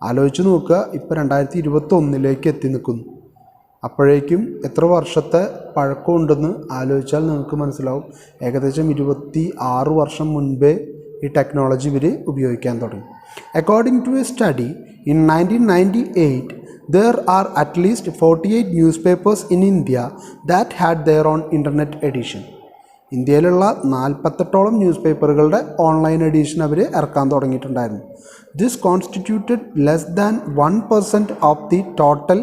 ആലോചിച്ച് നോക്കുക, ഇപ്പോൾ 2021 എത്തി നിൽക്കുന്നു. അപ്പോഴേക്കും എത്ര വർഷത്തെ പഴക്കമുണ്ടെന്ന് ആലോചിച്ചാൽ നിങ്ങൾക്ക് മനസ്സിലാവും. ഏകദേശം 26 വർഷം മുൻപേ ഈ ടെക്നോളജി ഇവർ ഉപയോഗിക്കാൻ തുടങ്ങി. According to a study in 1998, there are at least 48 newspapers in India that had their own internet edition. ഇന്ത്യയിലുള്ള 48ഓളം ന്യൂസ് പേപ്പറുകളുടെ ഓൺലൈൻ എഡിഷൻ അവർ ഇറക്കാൻ തുടങ്ങിയിട്ടുണ്ടായിരുന്നു. This constituted less than 1% of the total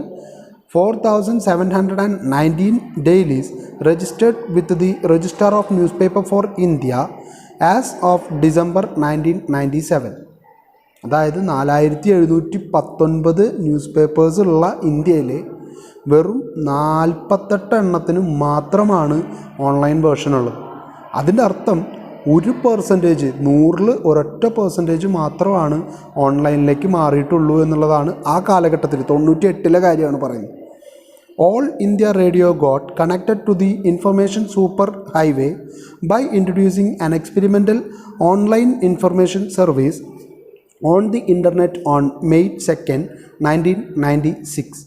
4,719 dailies registered with the Register of Newspaper for India as of December 1997. അതായത് 4719 news പേപ്പേഴ്സുള്ള ഇന്ത്യയിലെ വെറും 48 എണ്ണത്തിന് മാത്രമാണ് ഓൺലൈൻ വേർഷൻ ഉള്ളത്. അതിൻ്റെ അർത്ഥം 1%, 100-ൽ 1% മാത്രമാണ് ഓൺലൈനിലേക്ക് മാറിയിട്ടുള്ളൂ എന്നുള്ളതാണ്. ആ കാലഘട്ടത്തിൽ 98-ലെ കാര്യമാണ് പറയുന്നത്. All India Radio got connected to the information super highway by introducing an experimental online information service on the internet on May 2nd, 1996.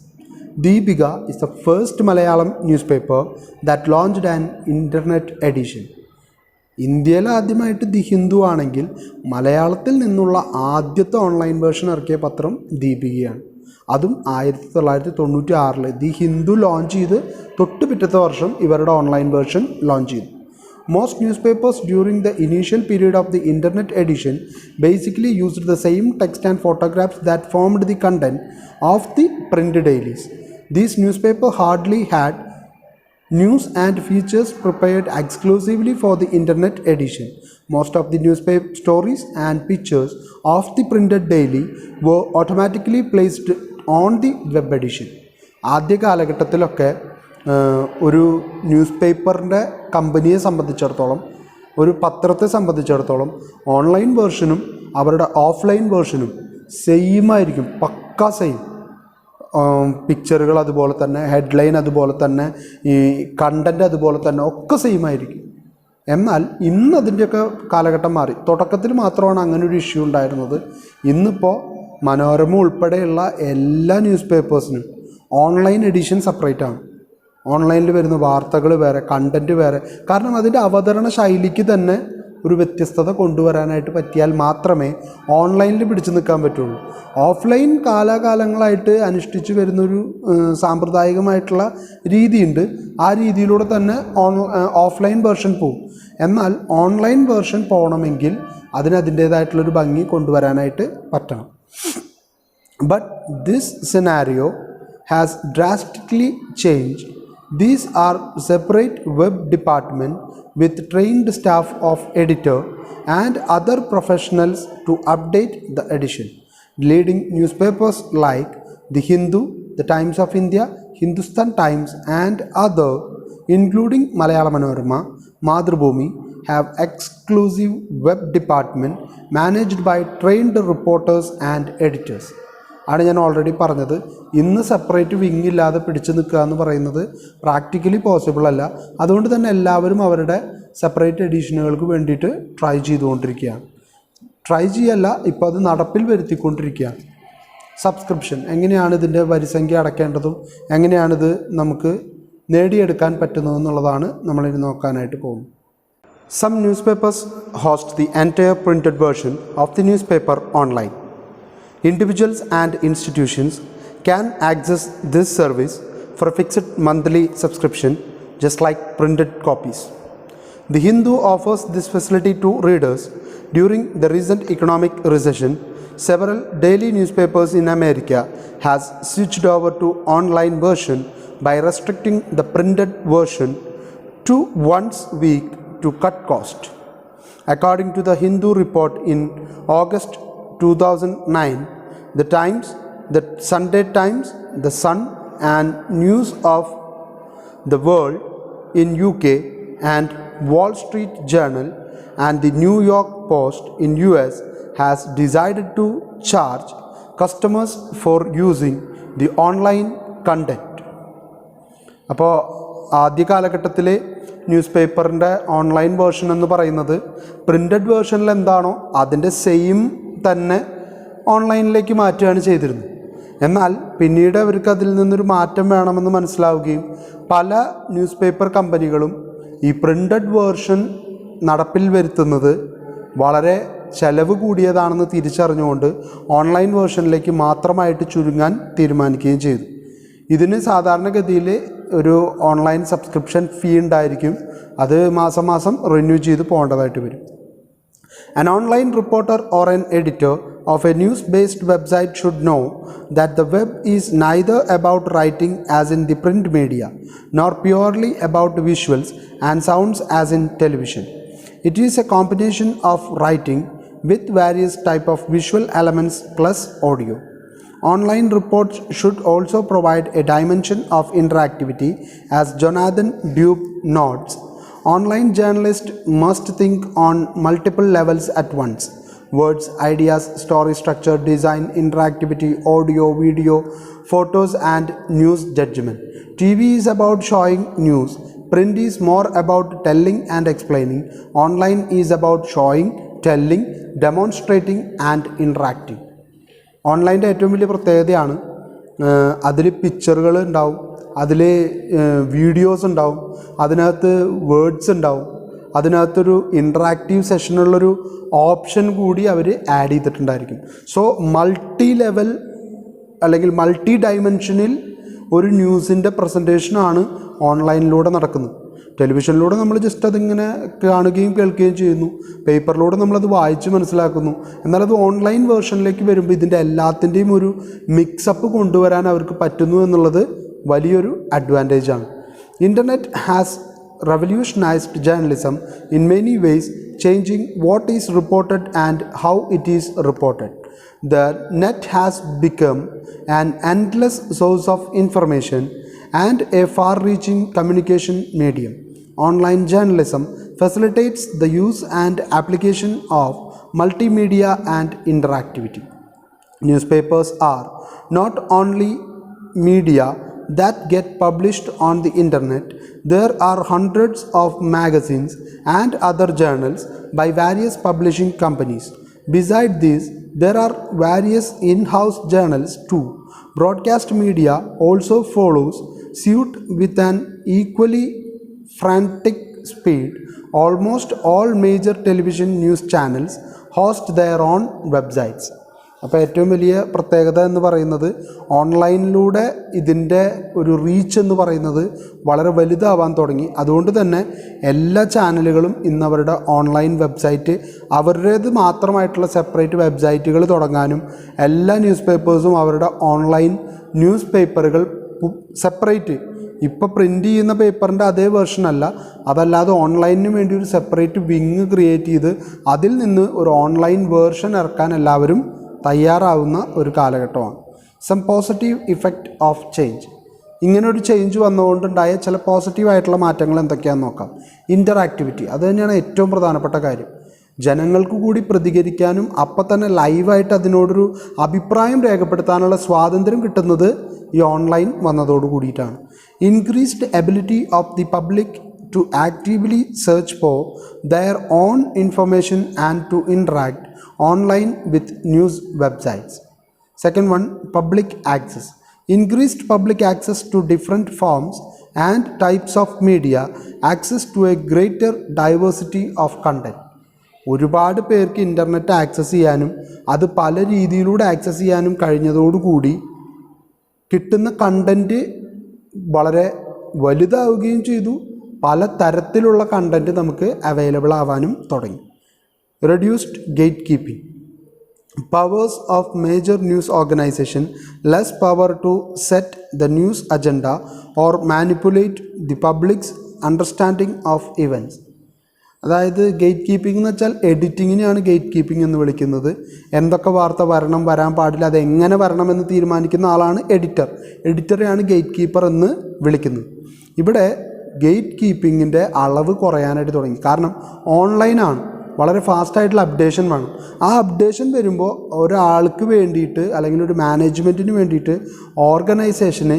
Deepika is the first Malayalam newspaper that launched an internet edition. ഇന്ത്യയിൽ ആദ്യമായിട്ട് the Hindu ആണെങ്കിൽ മലയാളത്തിൽ നിന്നുള്ള ആദ്യത്തെ online version ഇറക്കിയ പത്രം ദീപികയാണ്. അതും 1996 the Hindu launch ചെയ്ത് തൊട്ട് പിറ്റത്തെ വർഷം ഇവരുടെ ഓൺലൈൻ വേർഷൻ ലോഞ്ച് ചെയ്തു. Most newspapers during the initial period of the internet edition basically used the same text and photographs that formed the content of the print dailies. These newspapers hardly had news and features prepared exclusively for the internet edition. Most of the newspaper stories and pictures of the printed daily were automatically placed on the web edition. ആദ്യ കാലഘട്ടത്തിലൊക്കെ ഒരു news പേപ്പറിൻ്റെ കമ്പനിയെ സംബന്ധിച്ചിടത്തോളം, ഒരു പത്രത്തെ സംബന്ധിച്ചിടത്തോളം online വേർഷനും അവരുടെ offline വേർഷനും സെയിമായിരിക്കും, പക്കാ സെയിം. പിക്ചറുകൾ അതുപോലെ തന്നെ, ഹെഡ്ലൈൻ അതുപോലെ തന്നെ, ഈ കണ്ടൻറ്റ് അതുപോലെ തന്നെ ഒക്കെ സെയിം ആയിരിക്കും. എന്നാൽ ഇന്ന് അതിൻ്റെയൊക്കെ കാലഘട്ടം മാറി. തുടക്കത്തിൽ മാത്രമാണ് അങ്ങനെ ഒരു ഇഷ്യൂ ഉണ്ടായിരുന്നത്. ഇന്നിപ്പോൾ മനോരമ ഉൾപ്പെടെയുള്ള എല്ലാ ന്യൂസ് പേപ്പേഴ്സിനും ഓൺലൈൻ എഡിഷൻ സെപ്പറേറ്റ് ആണ്. ഓൺലൈനിൽ വരുന്ന വാർത്തകൾ വേറെ, കണ്ടൻറ്റ് വേറെ. കാരണം അതിൻ്റെ അവതരണ ശൈലിക്ക് തന്നെ ഒരു വ്യത്യസ്തത കൊണ്ടുവരാനായിട്ട് പറ്റിയാൽ മാത്രമേ ഓൺലൈനിൽ പിടിച്ചു നിൽക്കാൻ പറ്റുള്ളൂ. ഓഫ്ലൈൻ കാലാകാലങ്ങളായിട്ട് അനുഷ്ഠിച്ചു വരുന്നൊരു സാമ്പ്രദായികമായിട്ടുള്ള രീതിയുണ്ട്. ആ രീതിയിലൂടെ തന്നെ ഓഫ്ലൈൻ വേർഷൻ പോകും. എന്നാൽ ഓൺലൈൻ വേർഷൻ പോകണമെങ്കിൽ അതിനതിൻ്റേതായിട്ടുള്ളൊരു ഭംഗി കൊണ്ടുവരാനായിട്ട് പറ്റണം. But this scenario has drastically changed. These are separate web department with trained staff of editor and other professionals to update the edition. Leading newspapers like The Hindu, The Times of India, Hindustan Times and other, including Malayalam Manorama, Madhrubhumi, have exclusive web department managed by trained reporters and editors. ആണ് ഞാൻ already പറഞ്ഞത്. ഇന്ന് separate wing ഇല്ലാതെ പിടിച്ചു നിൽക്കുക എന്ന് പറയുന്നത് practically possible അല്ല. അതുകൊണ്ട് തന്നെ എല്ലാവരും അവരുടെ സെപ്പറേറ്റ് എഡിഷനുകൾക്ക് വേണ്ടിയിട്ട് ട്രൈ ചെയ്തുകൊണ്ടിരിക്കുകയാണ്. ഇപ്പോൾ അത് നടപ്പിൽ വരുത്തിക്കൊണ്ടിരിക്കുകയാണ്. സബ്സ്ക്രിപ്ഷൻ എങ്ങനെയാണ് ഇതിൻ്റെ വരിസംഖ്യ അടയ്ക്കേണ്ടതും എങ്ങനെയാണിത് നമുക്ക് നേടിയെടുക്കാൻ പറ്റുന്നതെന്നുള്ളതാണ് നമ്മളിനി നോക്കാനായിട്ട് പോകുന്നത്. Some newspapers host the entire printed version of the newspaper online. Individuals and institutions can access this service for a fixed monthly subscription, just like printed copies. The Hindu offers this facility to readers. During the recent economic recession, several daily newspapers in America has switched over to online version by restricting the printed version to once a week to cut cost. According to the Hindu report in August 2009, the Times, the Sunday Times, the Sun and News of the World in UK and Wall Street Journal and the New York Post in US has decided to charge customers for using the online content. അപ്പോൾ ആദ്യ കാലഘട്ടത്തിലെ news പേപ്പറിൻ്റെ online version എന്ന് പറയുന്നത് printed വേർഷനിൽ എന്താണോ അതിൻ്റെ same തന്നെ ഓൺലൈനിലേക്ക് മാറ്റുകയാണ് ചെയ്തിരുന്നത്. എന്നാൽ പിന്നീട് അവർക്ക് അതിൽ നിന്നൊരു മാറ്റം വേണമെന്ന് മനസ്സിലാവുകയും പല ന്യൂസ് പേപ്പർ കമ്പനികളും ഈ പ്രിൻ്റഡ് വേർഷൻ നടപ്പിൽ വരുത്തുന്നത് വളരെ ചെലവ് കൂടിയതാണെന്ന് തിരിച്ചറിഞ്ഞുകൊണ്ട് ഓൺലൈൻ വേർഷനിലേക്ക് മാത്രമായിട്ട് ചുരുങ്ങാൻ തീരുമാനിക്കുകയും ചെയ്തു. ഇതിന് സാധാരണഗതിയിൽ ഒരു ഓൺലൈൻ സബ്സ്ക്രിപ്ഷൻ ഫീ ഉണ്ടായിരിക്കും. അത് മാസം മാസം റിന്യൂ ചെയ്ത് പോകേണ്ടതായിട്ട് വരും. An online reporter or an editor of a news-based website should know that the web is neither about writing as in the print media, nor purely about visuals and sounds as in television. It is a combination of writing with various type of visual elements plus audio. Online reports should also provide a dimension of interactivity, as Jonathan Dube notes. Online journalists must think on multiple levels at once: words, ideas, story structure, design, interactivity, audio, video, photos and news judgment. TV is about showing news. Print is more about telling and explaining. Online is about showing, telling, demonstrating and interacting. ഓൺലൈൻ്റെ ഏറ്റവും വലിയ പ്രത്യേകതയാണ് അതിൽ പിക്ചറുകൾ ഉണ്ടാവും, അതിൽ videos ഉണ്ടാവും, അതിനകത്ത് words ഉണ്ടാവും, അതിനകത്തൊരു ഇൻട്രാക്റ്റീവ് സെഷനുള്ളൊരു ഓപ്ഷൻ കൂടി അവർ ആഡ് ചെയ്തിട്ടുണ്ടായിരിക്കും. സോ മൾട്ടി ലെവൽ അല്ലെങ്കിൽ മൾട്ടി ഡൈമെൻഷനിൽ ഒരു ന്യൂസിൻ്റെ പ്രസൻറ്റേഷനാണ് ഓൺലൈനിലൂടെ നടക്കുന്നത്. ടെലിവിഷനിലൂടെ നമ്മൾ ജസ്റ്റ് അതിങ്ങനെ കാണുകയും കേൾക്കുകയും ചെയ്യുന്നു, പേപ്പറിലൂടെ നമ്മളത് വായിച്ച് മനസ്സിലാക്കുന്നു. എന്നാൽ അത് ഓൺലൈൻ വേർഷനിലേക്ക് വരുമ്പോൾ ഇതിൻ്റെ എല്ലാത്തിൻ്റെയും ഒരു മിക്സപ്പ് കൊണ്ടുവരാൻ അവർക്ക് പറ്റുന്നു എന്നുള്ളത് വലിയൊരു അഡ്വാൻറ്റേജാണ്. Internet has revolutionized journalism in many ways, changing what is reported and how it is reported. The net has become an endless source of information and a far-reaching communication medium. Online journalism facilitates the use and application of multimedia and interactivity. Newspapers are not only media that get published on the internet. There are hundreds of magazines and other journals by various publishing companies. Besides this, there are various in-house journals too. Broadcast media also follows suit with an equally frantic speed. Almost all major television news channels host their own websites. അപ്പോൾ ഏറ്റവും വലിയ പ്രത്യേകത എന്ന് പറയുന്നത് ഓൺലൈനിലൂടെ ഇതിൻ്റെ ഒരു reach എന്ന് പറയുന്നത് വളരെ വലുതാവാൻ തുടങ്ങി. അതുകൊണ്ട് തന്നെ എല്ലാ ചാനലുകളും ഇന്ന് അവരുടെ ഓൺലൈൻ വെബ്സൈറ്റ്, അവരുടേത് മാത്രമായിട്ടുള്ള സെപ്പറേറ്റ് വെബ്സൈറ്റുകൾ തുടങ്ങാനും എല്ലാ ന്യൂസ് പേപ്പേഴ്സും അവരുടെ ഓൺലൈൻ ന്യൂസ് പേപ്പറുകൾ സെപ്പറേറ്റ്, ഇപ്പോൾ പ്രിൻ്റ് ചെയ്യുന്ന പേപ്പറിൻ്റെ അതേ വേർഷനല്ല, അതല്ലാതെ ഓൺലൈനിന് വേണ്ടി ഒരു സെപ്പറേറ്റ് വിങ് ക്രിയേറ്റ് ചെയ്ത് അതിൽ നിന്ന് ഒരു ഓൺലൈൻ വേർഷൻ ഇറക്കാൻ എല്ലാവരും തയ്യാറാവുന്ന ഒരു കാലഘട്ടമാണ്. Some positive effect of change. ഇങ്ങനൊരു ചേഞ്ച് വന്നുകൊണ്ടുണ്ടായ ചില പോസിറ്റീവായിട്ടുള്ള മാറ്റങ്ങൾ എന്തൊക്കെയാണെന്ന് നോക്കാം. ഇൻ്ററാക്ടിവിറ്റി, അത് തന്നെയാണ് ഏറ്റവും പ്രധാനപ്പെട്ട കാര്യം. ജനങ്ങൾക്ക് കൂടി പ്രതികരിക്കാനും അപ്പം തന്നെ ലൈവായിട്ട് അതിനോടൊരു അഭിപ്രായം രേഖപ്പെടുത്താനുള്ള സ്വാതന്ത്ര്യം കിട്ടുന്നത് ഈ ഓൺലൈൻ വന്നതോടു കൂടിയിട്ടാണ്. Increased ability of the public to actively search for their own information and to interact online with news websites. Second one, public access. Increased public access to different forms and types of media, access to a greater diversity of content. ഒരുപാട് പേർക്ക് internet access ചെയ്യാനും അത് പല രീതിയിലൂടെ access ചെയ്യാനും കഴിഞ്ഞതോടുകൂടി കിട്ടുന്ന content വളരെ വലുതാവുകയും ചെയ്തു. പല തരത്തിലുള്ള കണ്ടൻറ്റ് നമുക്ക് അവൈലബിൾ ആവാനും തുടങ്ങി. Reduced gatekeeping. Powers of major news organization, less power to set the news agenda or manipulate the public's understanding of events. അതായത് ഗേറ്റ് കീപ്പിംഗ് എന്ന് വെച്ചാൽ എഡിറ്റിങ്ങിനെയാണ് ഗേറ്റ് കീപ്പിംഗ് എന്ന് വിളിക്കുന്നത്. എന്തൊക്കെ വാർത്ത വരണം, വരാൻ പാടില്ല, അതെങ്ങനെ വരണമെന്ന് തീരുമാനിക്കുന്ന ആളാണ് എഡിറ്റർ. എഡിറ്ററെയാണ് ഗേറ്റ് കീപ്പർ എന്ന് വിളിക്കുന്നത്. ഇവിടെ ഗേറ്റ് കീപ്പിങ്ങിൻ്റെ അളവ് കുറയാനായിട്ട് തുടങ്ങി. കാരണം ഓൺലൈനാണ്, വളരെ ഫാസ്റ്റായിട്ടുള്ള അപ്ഡേഷൻ വേണം. ആ അപ്ഡേഷൻ വരുമ്പോൾ ഒരാൾക്ക് വേണ്ടിയിട്ട് അല്ലെങ്കിൽ ഒരു മാനേജ്മെൻറ്റിന് വേണ്ടിയിട്ട് ഓർഗനൈസേഷന്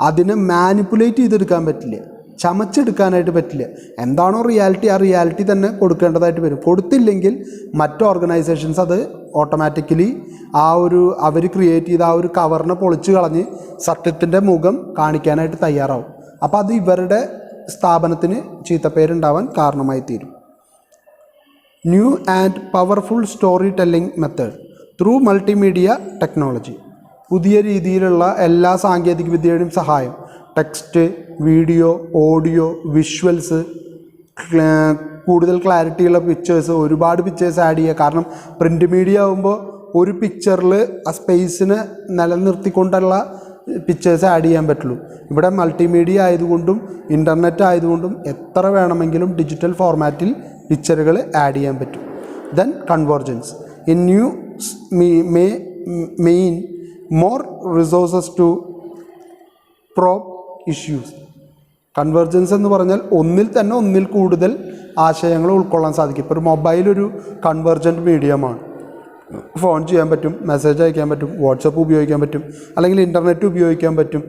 അതിനെ മാനിപ്പുലേറ്റ് ചെയ്തെടുക്കാൻ പറ്റില്ല, ചമച്ചെടുക്കാനായിട്ട് പറ്റില്ല. എന്താണോ റിയാലിറ്റി ആ റിയാലിറ്റി തന്നെ കൊടുക്കേണ്ടതായിട്ട് വരും. കൊടുത്തില്ലെങ്കിൽ മറ്റ് ഓർഗനൈസേഷൻസ് അത് ഓട്ടോമാറ്റിക്കലി അവർ ക്രിയേറ്റ് ചെയ്ത ആ ഒരു കവറിനെ പൊളിച്ച് കളഞ്ഞ് സത്യത്തിൻ്റെ മുഖം കാണിക്കാനായിട്ട് തയ്യാറാവും. അപ്പോൾ അത് ഇവരുടെ സ്ഥാപനത്തിന് ചീത്തപ്പേരുണ്ടാവാൻ കാരണമായി തീരും. New and powerful story telling method through multimedia technology. പുതിയ രീതിയിലുള്ള എല്ലാ സാങ്കേതിക വിദ്യയുടെയും സഹായം, ടെക്സ്റ്റ്, വീഡിയോ, ഓഡിയോ, വിഷ്വൽസ്, കൂടുതൽ ക്ലാരിറ്റിയുള്ള പിക്ചേഴ്സ്, ഒരുപാട് പിക്ചേഴ്സ് ആഡ് ചെയ്യുക. കാരണം പ്രിൻ്റ് മീഡിയ ആകുമ്പോൾ ഒരു പിക്ചറിൽ ആ സ്പേസിനെ നിലനിർത്തിക്കൊണ്ടുള്ള പിക്ചേഴ്സ് ആഡ് ചെയ്യാൻ പറ്റുള്ളൂ. ഇവിടെ മൾട്ടിമീഡിയ ആയതുകൊണ്ടും ഇൻ്റർനെറ്റ് ആയതുകൊണ്ടും എത്ര വേണമെങ്കിലും ഡിജിറ്റൽ ഫോർമാറ്റിൽ പിക്ചറുകൾ ആഡ് ചെയ്യാൻ പറ്റും. Then convergence. In news main more resources to probe issues. Convergence എന്ന് പറഞ്ഞാൽ ഒന്നിൽ കൂടുതൽ ആശയങ്ങൾ ഉൾക്കൊള്ളാൻ സാധിക്കും. ഇപ്പോൾ ഒരു മൊബൈലൊരു കൺവേർജൻറ്റ് മീഡിയമാണ്. ഫോൺ ചെയ്യാൻ പറ്റും, മെസ്സേജ് അയക്കാൻ പറ്റും, വാട്സപ്പ് ഉപയോഗിക്കാൻ പറ്റും, അല്ലെങ്കിൽ ഇൻ്റർനെറ്റ് ഉപയോഗിക്കാൻ പറ്റും,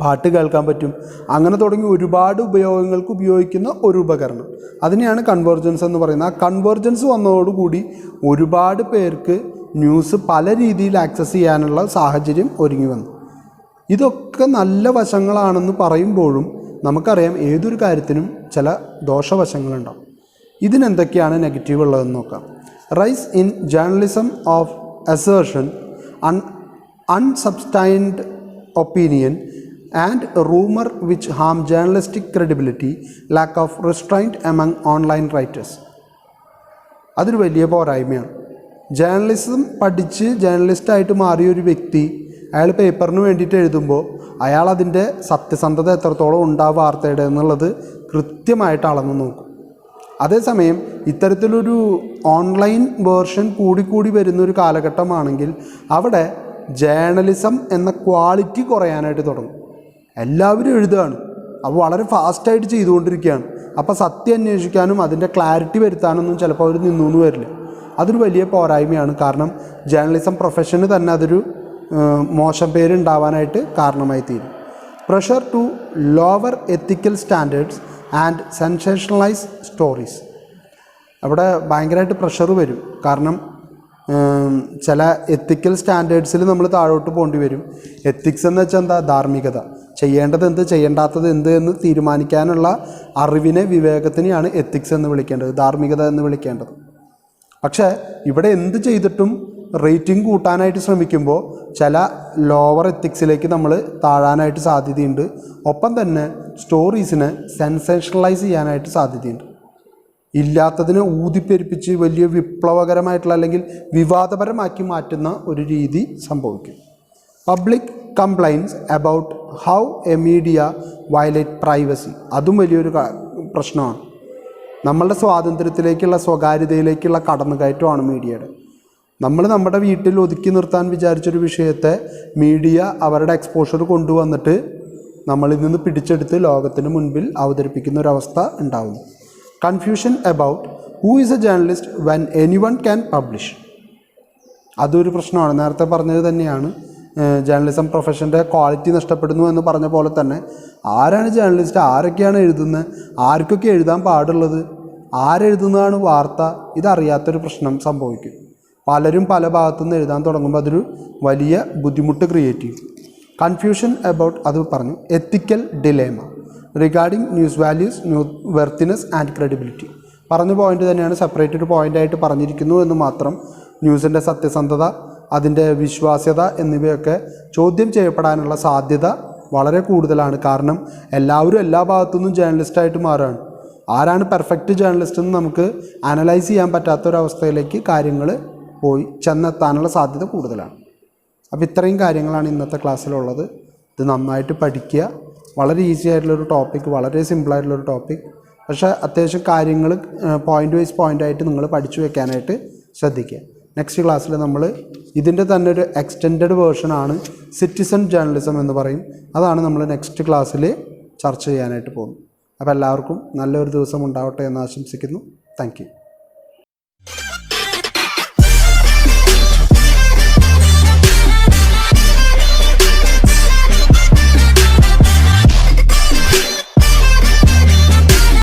പാട്ട് കേൾക്കാൻ പറ്റും. അങ്ങനെ തുടങ്ങി ഒരുപാട് ഉപയോഗങ്ങൾക്ക് ഉപയോഗിക്കുന്ന ഒരു ഉപകരണം, അതിനെയാണ് കൺവേർജൻസ് എന്ന് പറയുന്നത്. ആ കൺവേർജൻസ് വന്നതോടുകൂടി ഒരുപാട് പേർക്ക് ന്യൂസ് പല രീതിയിൽ ആക്സസ് ചെയ്യാനുള്ള സാഹചര്യം ഒരുങ്ങി വന്നു. ഇതൊക്കെ നല്ല വശങ്ങളാണെന്ന് പറയുമ്പോഴും നമുക്കറിയാം ഏതൊരു കാര്യത്തിനും ചില ദോഷവശങ്ങളുണ്ടാവും. ഇതിനെന്തൊക്കെയാണ് നെഗറ്റീവ് ഉള്ളതെന്ന് നോക്കാം. Rice in journalism of assertion, unsubstantiated opinion and rumor which harm journalistic credibility, lack of restraint among online writers. അതൊരു വലിയ പോരായ്മയാണ്. ജേർണലിസം പഠിച്ച് ജേർണലിസ്റ്റായിട്ട് മാറിയൊരു വ്യക്തി അയാൾ പേപ്പറിന് വേണ്ടിയിട്ട് എഴുതുമ്പോൾ അയാൾ അതിൻ്റെ സത്യസന്ധത എത്രത്തോളം ഉണ്ടാവും വാർത്തയുടെ എന്നുള്ളത് കൃത്യമായിട്ട് അളന്ന് നോക്കും. അതേസമയം ഇത്തരത്തിലൊരു ഓൺലൈൻ വേർഷൻ കൂടിക്കൂടി വരുന്നൊരു കാലഘട്ടമാണെങ്കിൽ അവിടെ ജേർണലിസം എന്ന ക്വാളിറ്റി കുറയാനായിട്ട് തുടങ്ങും. എല്ലാവരും എഴുതുകയാണ്, അപ്പോൾ വളരെ ഫാസ്റ്റായിട്ട് ചെയ്തുകൊണ്ടിരിക്കുകയാണ്. അപ്പോൾ സത്യം അന്വേഷിക്കാനും അതിൻ്റെ ക്ലാരിറ്റി വരുത്താനൊന്നും ചിലപ്പോൾ അവർ നിന്നു വരില്ല. അതൊരു വലിയ പോരായ്മയാണ്. കാരണം ജേർണലിസം പ്രൊഫഷന് തന്നെ അതൊരു മോശം പേരുണ്ടാവാനായിട്ട് കാരണമായി തീരും. Pressure to lower ethical standards and sensationalise stories. അവിടെ ഭയങ്കരമായിട്ട് പ്രഷർ വരും. കാരണം ചില എത്തിക്കൽ സ്റ്റാൻഡേർഡ്സിൽ നമ്മൾ താഴോട്ട് പോകേണ്ടി വരും. എത്തിക്സ് എന്ന് വെച്ചാൽ എന്താ? ധാർമ്മികത. ചെയ്യേണ്ടത് എന്ത്, ചെയ്യേണ്ടാത്തത് എന്ത് എന്ന് തീരുമാനിക്കാനുള്ള അറിവിനെ, വിവേകത്തിനെയാണ് എത്തിക്സ് എന്ന് വിളിക്കേണ്ടത്, ധാർമ്മികത എന്ന് വിളിക്കേണ്ടത്. പക്ഷേ ഇവിടെ എന്ത് ചെയ്തിട്ടും റേറ്റിംഗ് കൂട്ടാനായിട്ട് ശ്രമിക്കുമ്പോൾ ചില ലോവർ എത്തിക്സിലേക്ക് നമ്മൾ താഴാനായിട്ട് സാധ്യതയുണ്ട്. ഒപ്പം തന്നെ സ്റ്റോറീസിനെ സെൻസേഷണലൈസ് ചെയ്യാനായിട്ട് സാധ്യതയുണ്ട്. ഇല്ലാത്തതിനെ ഊതിപ്പെരുപ്പിച്ച് വലിയ വിപ്ലവകരമായിട്ടുള്ള അല്ലെങ്കിൽ വിവാദപരമാക്കി മാറ്റുന്ന ഒരു രീതി സംഭവിക്കും. Public complaints about how A media violate privacy, അതും വലിയൊരു പ്രശ്നമാണ്. നമ്മളുടെ സ്വാതന്ത്ര്യത്തിലേക്കുള്ള, സ്വകാര്യതയിലേക്കുള്ള കടന്നുകയറ്റമാണ് മീഡിയയുടെ. നമ്മൾ നമ്മുടെ വീട്ടിൽ ഒതുക്കി നിർത്താൻ വിചാരിച്ചൊരു വിഷയത്തെ മീഡിയ അവരുടെ എക്സ്പോഷർ കൊണ്ടുവന്നിട്ട് നമ്മളിൽ നിന്ന് പിടിച്ചെടുത്ത് ലോകത്തിന് മുൻപിൽ അവതരിപ്പിക്കുന്ന ഒരവസ്ഥ ഉണ്ടാകുന്നു. Confusion about who is A journalist when anyone can publish, അതൊരു പ്രശ്നമാണ്. നേരത്തെ പറഞ്ഞത് തന്നെയാണ്, ജേർണലിസം പ്രൊഫഷൻ്റെ ക്വാളിറ്റി നഷ്ടപ്പെടുന്നു എന്ന് പറഞ്ഞ പോലെ തന്നെ ആരാണ് ജേർണലിസ്റ്റ്, ആരൊക്കെയാണ് എഴുതുന്നത്, ആർക്കൊക്കെ എഴുതാൻ പാടുള്ളത്, ആരെഴുതുന്നതാണ് വാർത്ത, ഇതറിയാത്തൊരു പ്രശ്നം സംഭവിക്കും. പലരും പല ഭാഗത്തുനിന്ന് എഴുതാൻ തുടങ്ങുമ്പോൾ അതൊരു വലിയ ബുദ്ധിമുട്ട് ക്രിയേറ്റ് ചെയ്യും. കൺഫ്യൂഷൻ അബൌട്ട്, അത് പറഞ്ഞു. Ethical dilemma regarding news values, worthiness and credibility, പറഞ്ഞ പോയിന്റ് തന്നെയാണ്, സെപ്പറേറ്റ് ഒരു പോയിൻ്റായിട്ട് പറഞ്ഞിരിക്കുന്നു എന്ന് മാത്രം. ന്യൂസിൻ്റെ സത്യസന്ധത, അതിൻ്റെ വിശ്വാസ്യത എന്നിവയൊക്കെ ചോദ്യം ചെയ്യപ്പെടാനുള്ള സാധ്യത വളരെ കൂടുതലാണ്. കാരണം എല്ലാവരും എല്ലാ ഭാഗത്തുനിന്നും ജേർണലിസ്റ്റായിട്ട് മാറുകയാണ്. ആരാണ് പെർഫെക്റ്റ് ജേർണലിസ്റ്റ് എന്ന് നമുക്ക് അനലൈസ് ചെയ്യാൻ പറ്റാത്തൊരവസ്ഥയിലേക്ക് കാര്യങ്ങൾ പോയി ചെന്നെത്താനുള്ള സാധ്യത കൂടുതലാണ്. അപ്പോൾ ഇത്രയും കാര്യങ്ങളാണ് ഇന്നത്തെ ക്ലാസ്സിലുള്ളത്. ഇത് നന്നായിട്ട് പഠിക്കുക. വളരെ ഈസി ആയിട്ടുള്ളൊരു ടോപ്പിക്, വളരെ സിമ്പിളായിട്ടുള്ളൊരു ടോപ്പിക്. പക്ഷേ അത്യാവശ്യം കാര്യങ്ങൾ പോയിൻ്റ് വൈസ് പോയിൻ്റായിട്ട് നിങ്ങൾ പഠിച്ചു വെക്കാനായിട്ട് ശ്രദ്ധിക്കുക. നെക്സ്റ്റ് ക്ലാസ്സിൽ നമ്മൾ ഇതിൻ്റെ തന്നെ ഒരു എക്സ്റ്റെൻഡഡ് വേർഷനാണ് സിറ്റിസൺ ജേർണലിസം എന്ന് പറയും. അതാണ് നമ്മൾ നെക്സ്റ്റ് ക്ലാസ്സിൽ ചർച്ച ചെയ്യാനായിട്ട് പോകുന്നത്. അപ്പോൾ എല്ലാവർക്കും നല്ലൊരു ദിവസം ഉണ്ടാവട്ടെ എന്ന് ആശംസിക്കുന്നു. Thank you.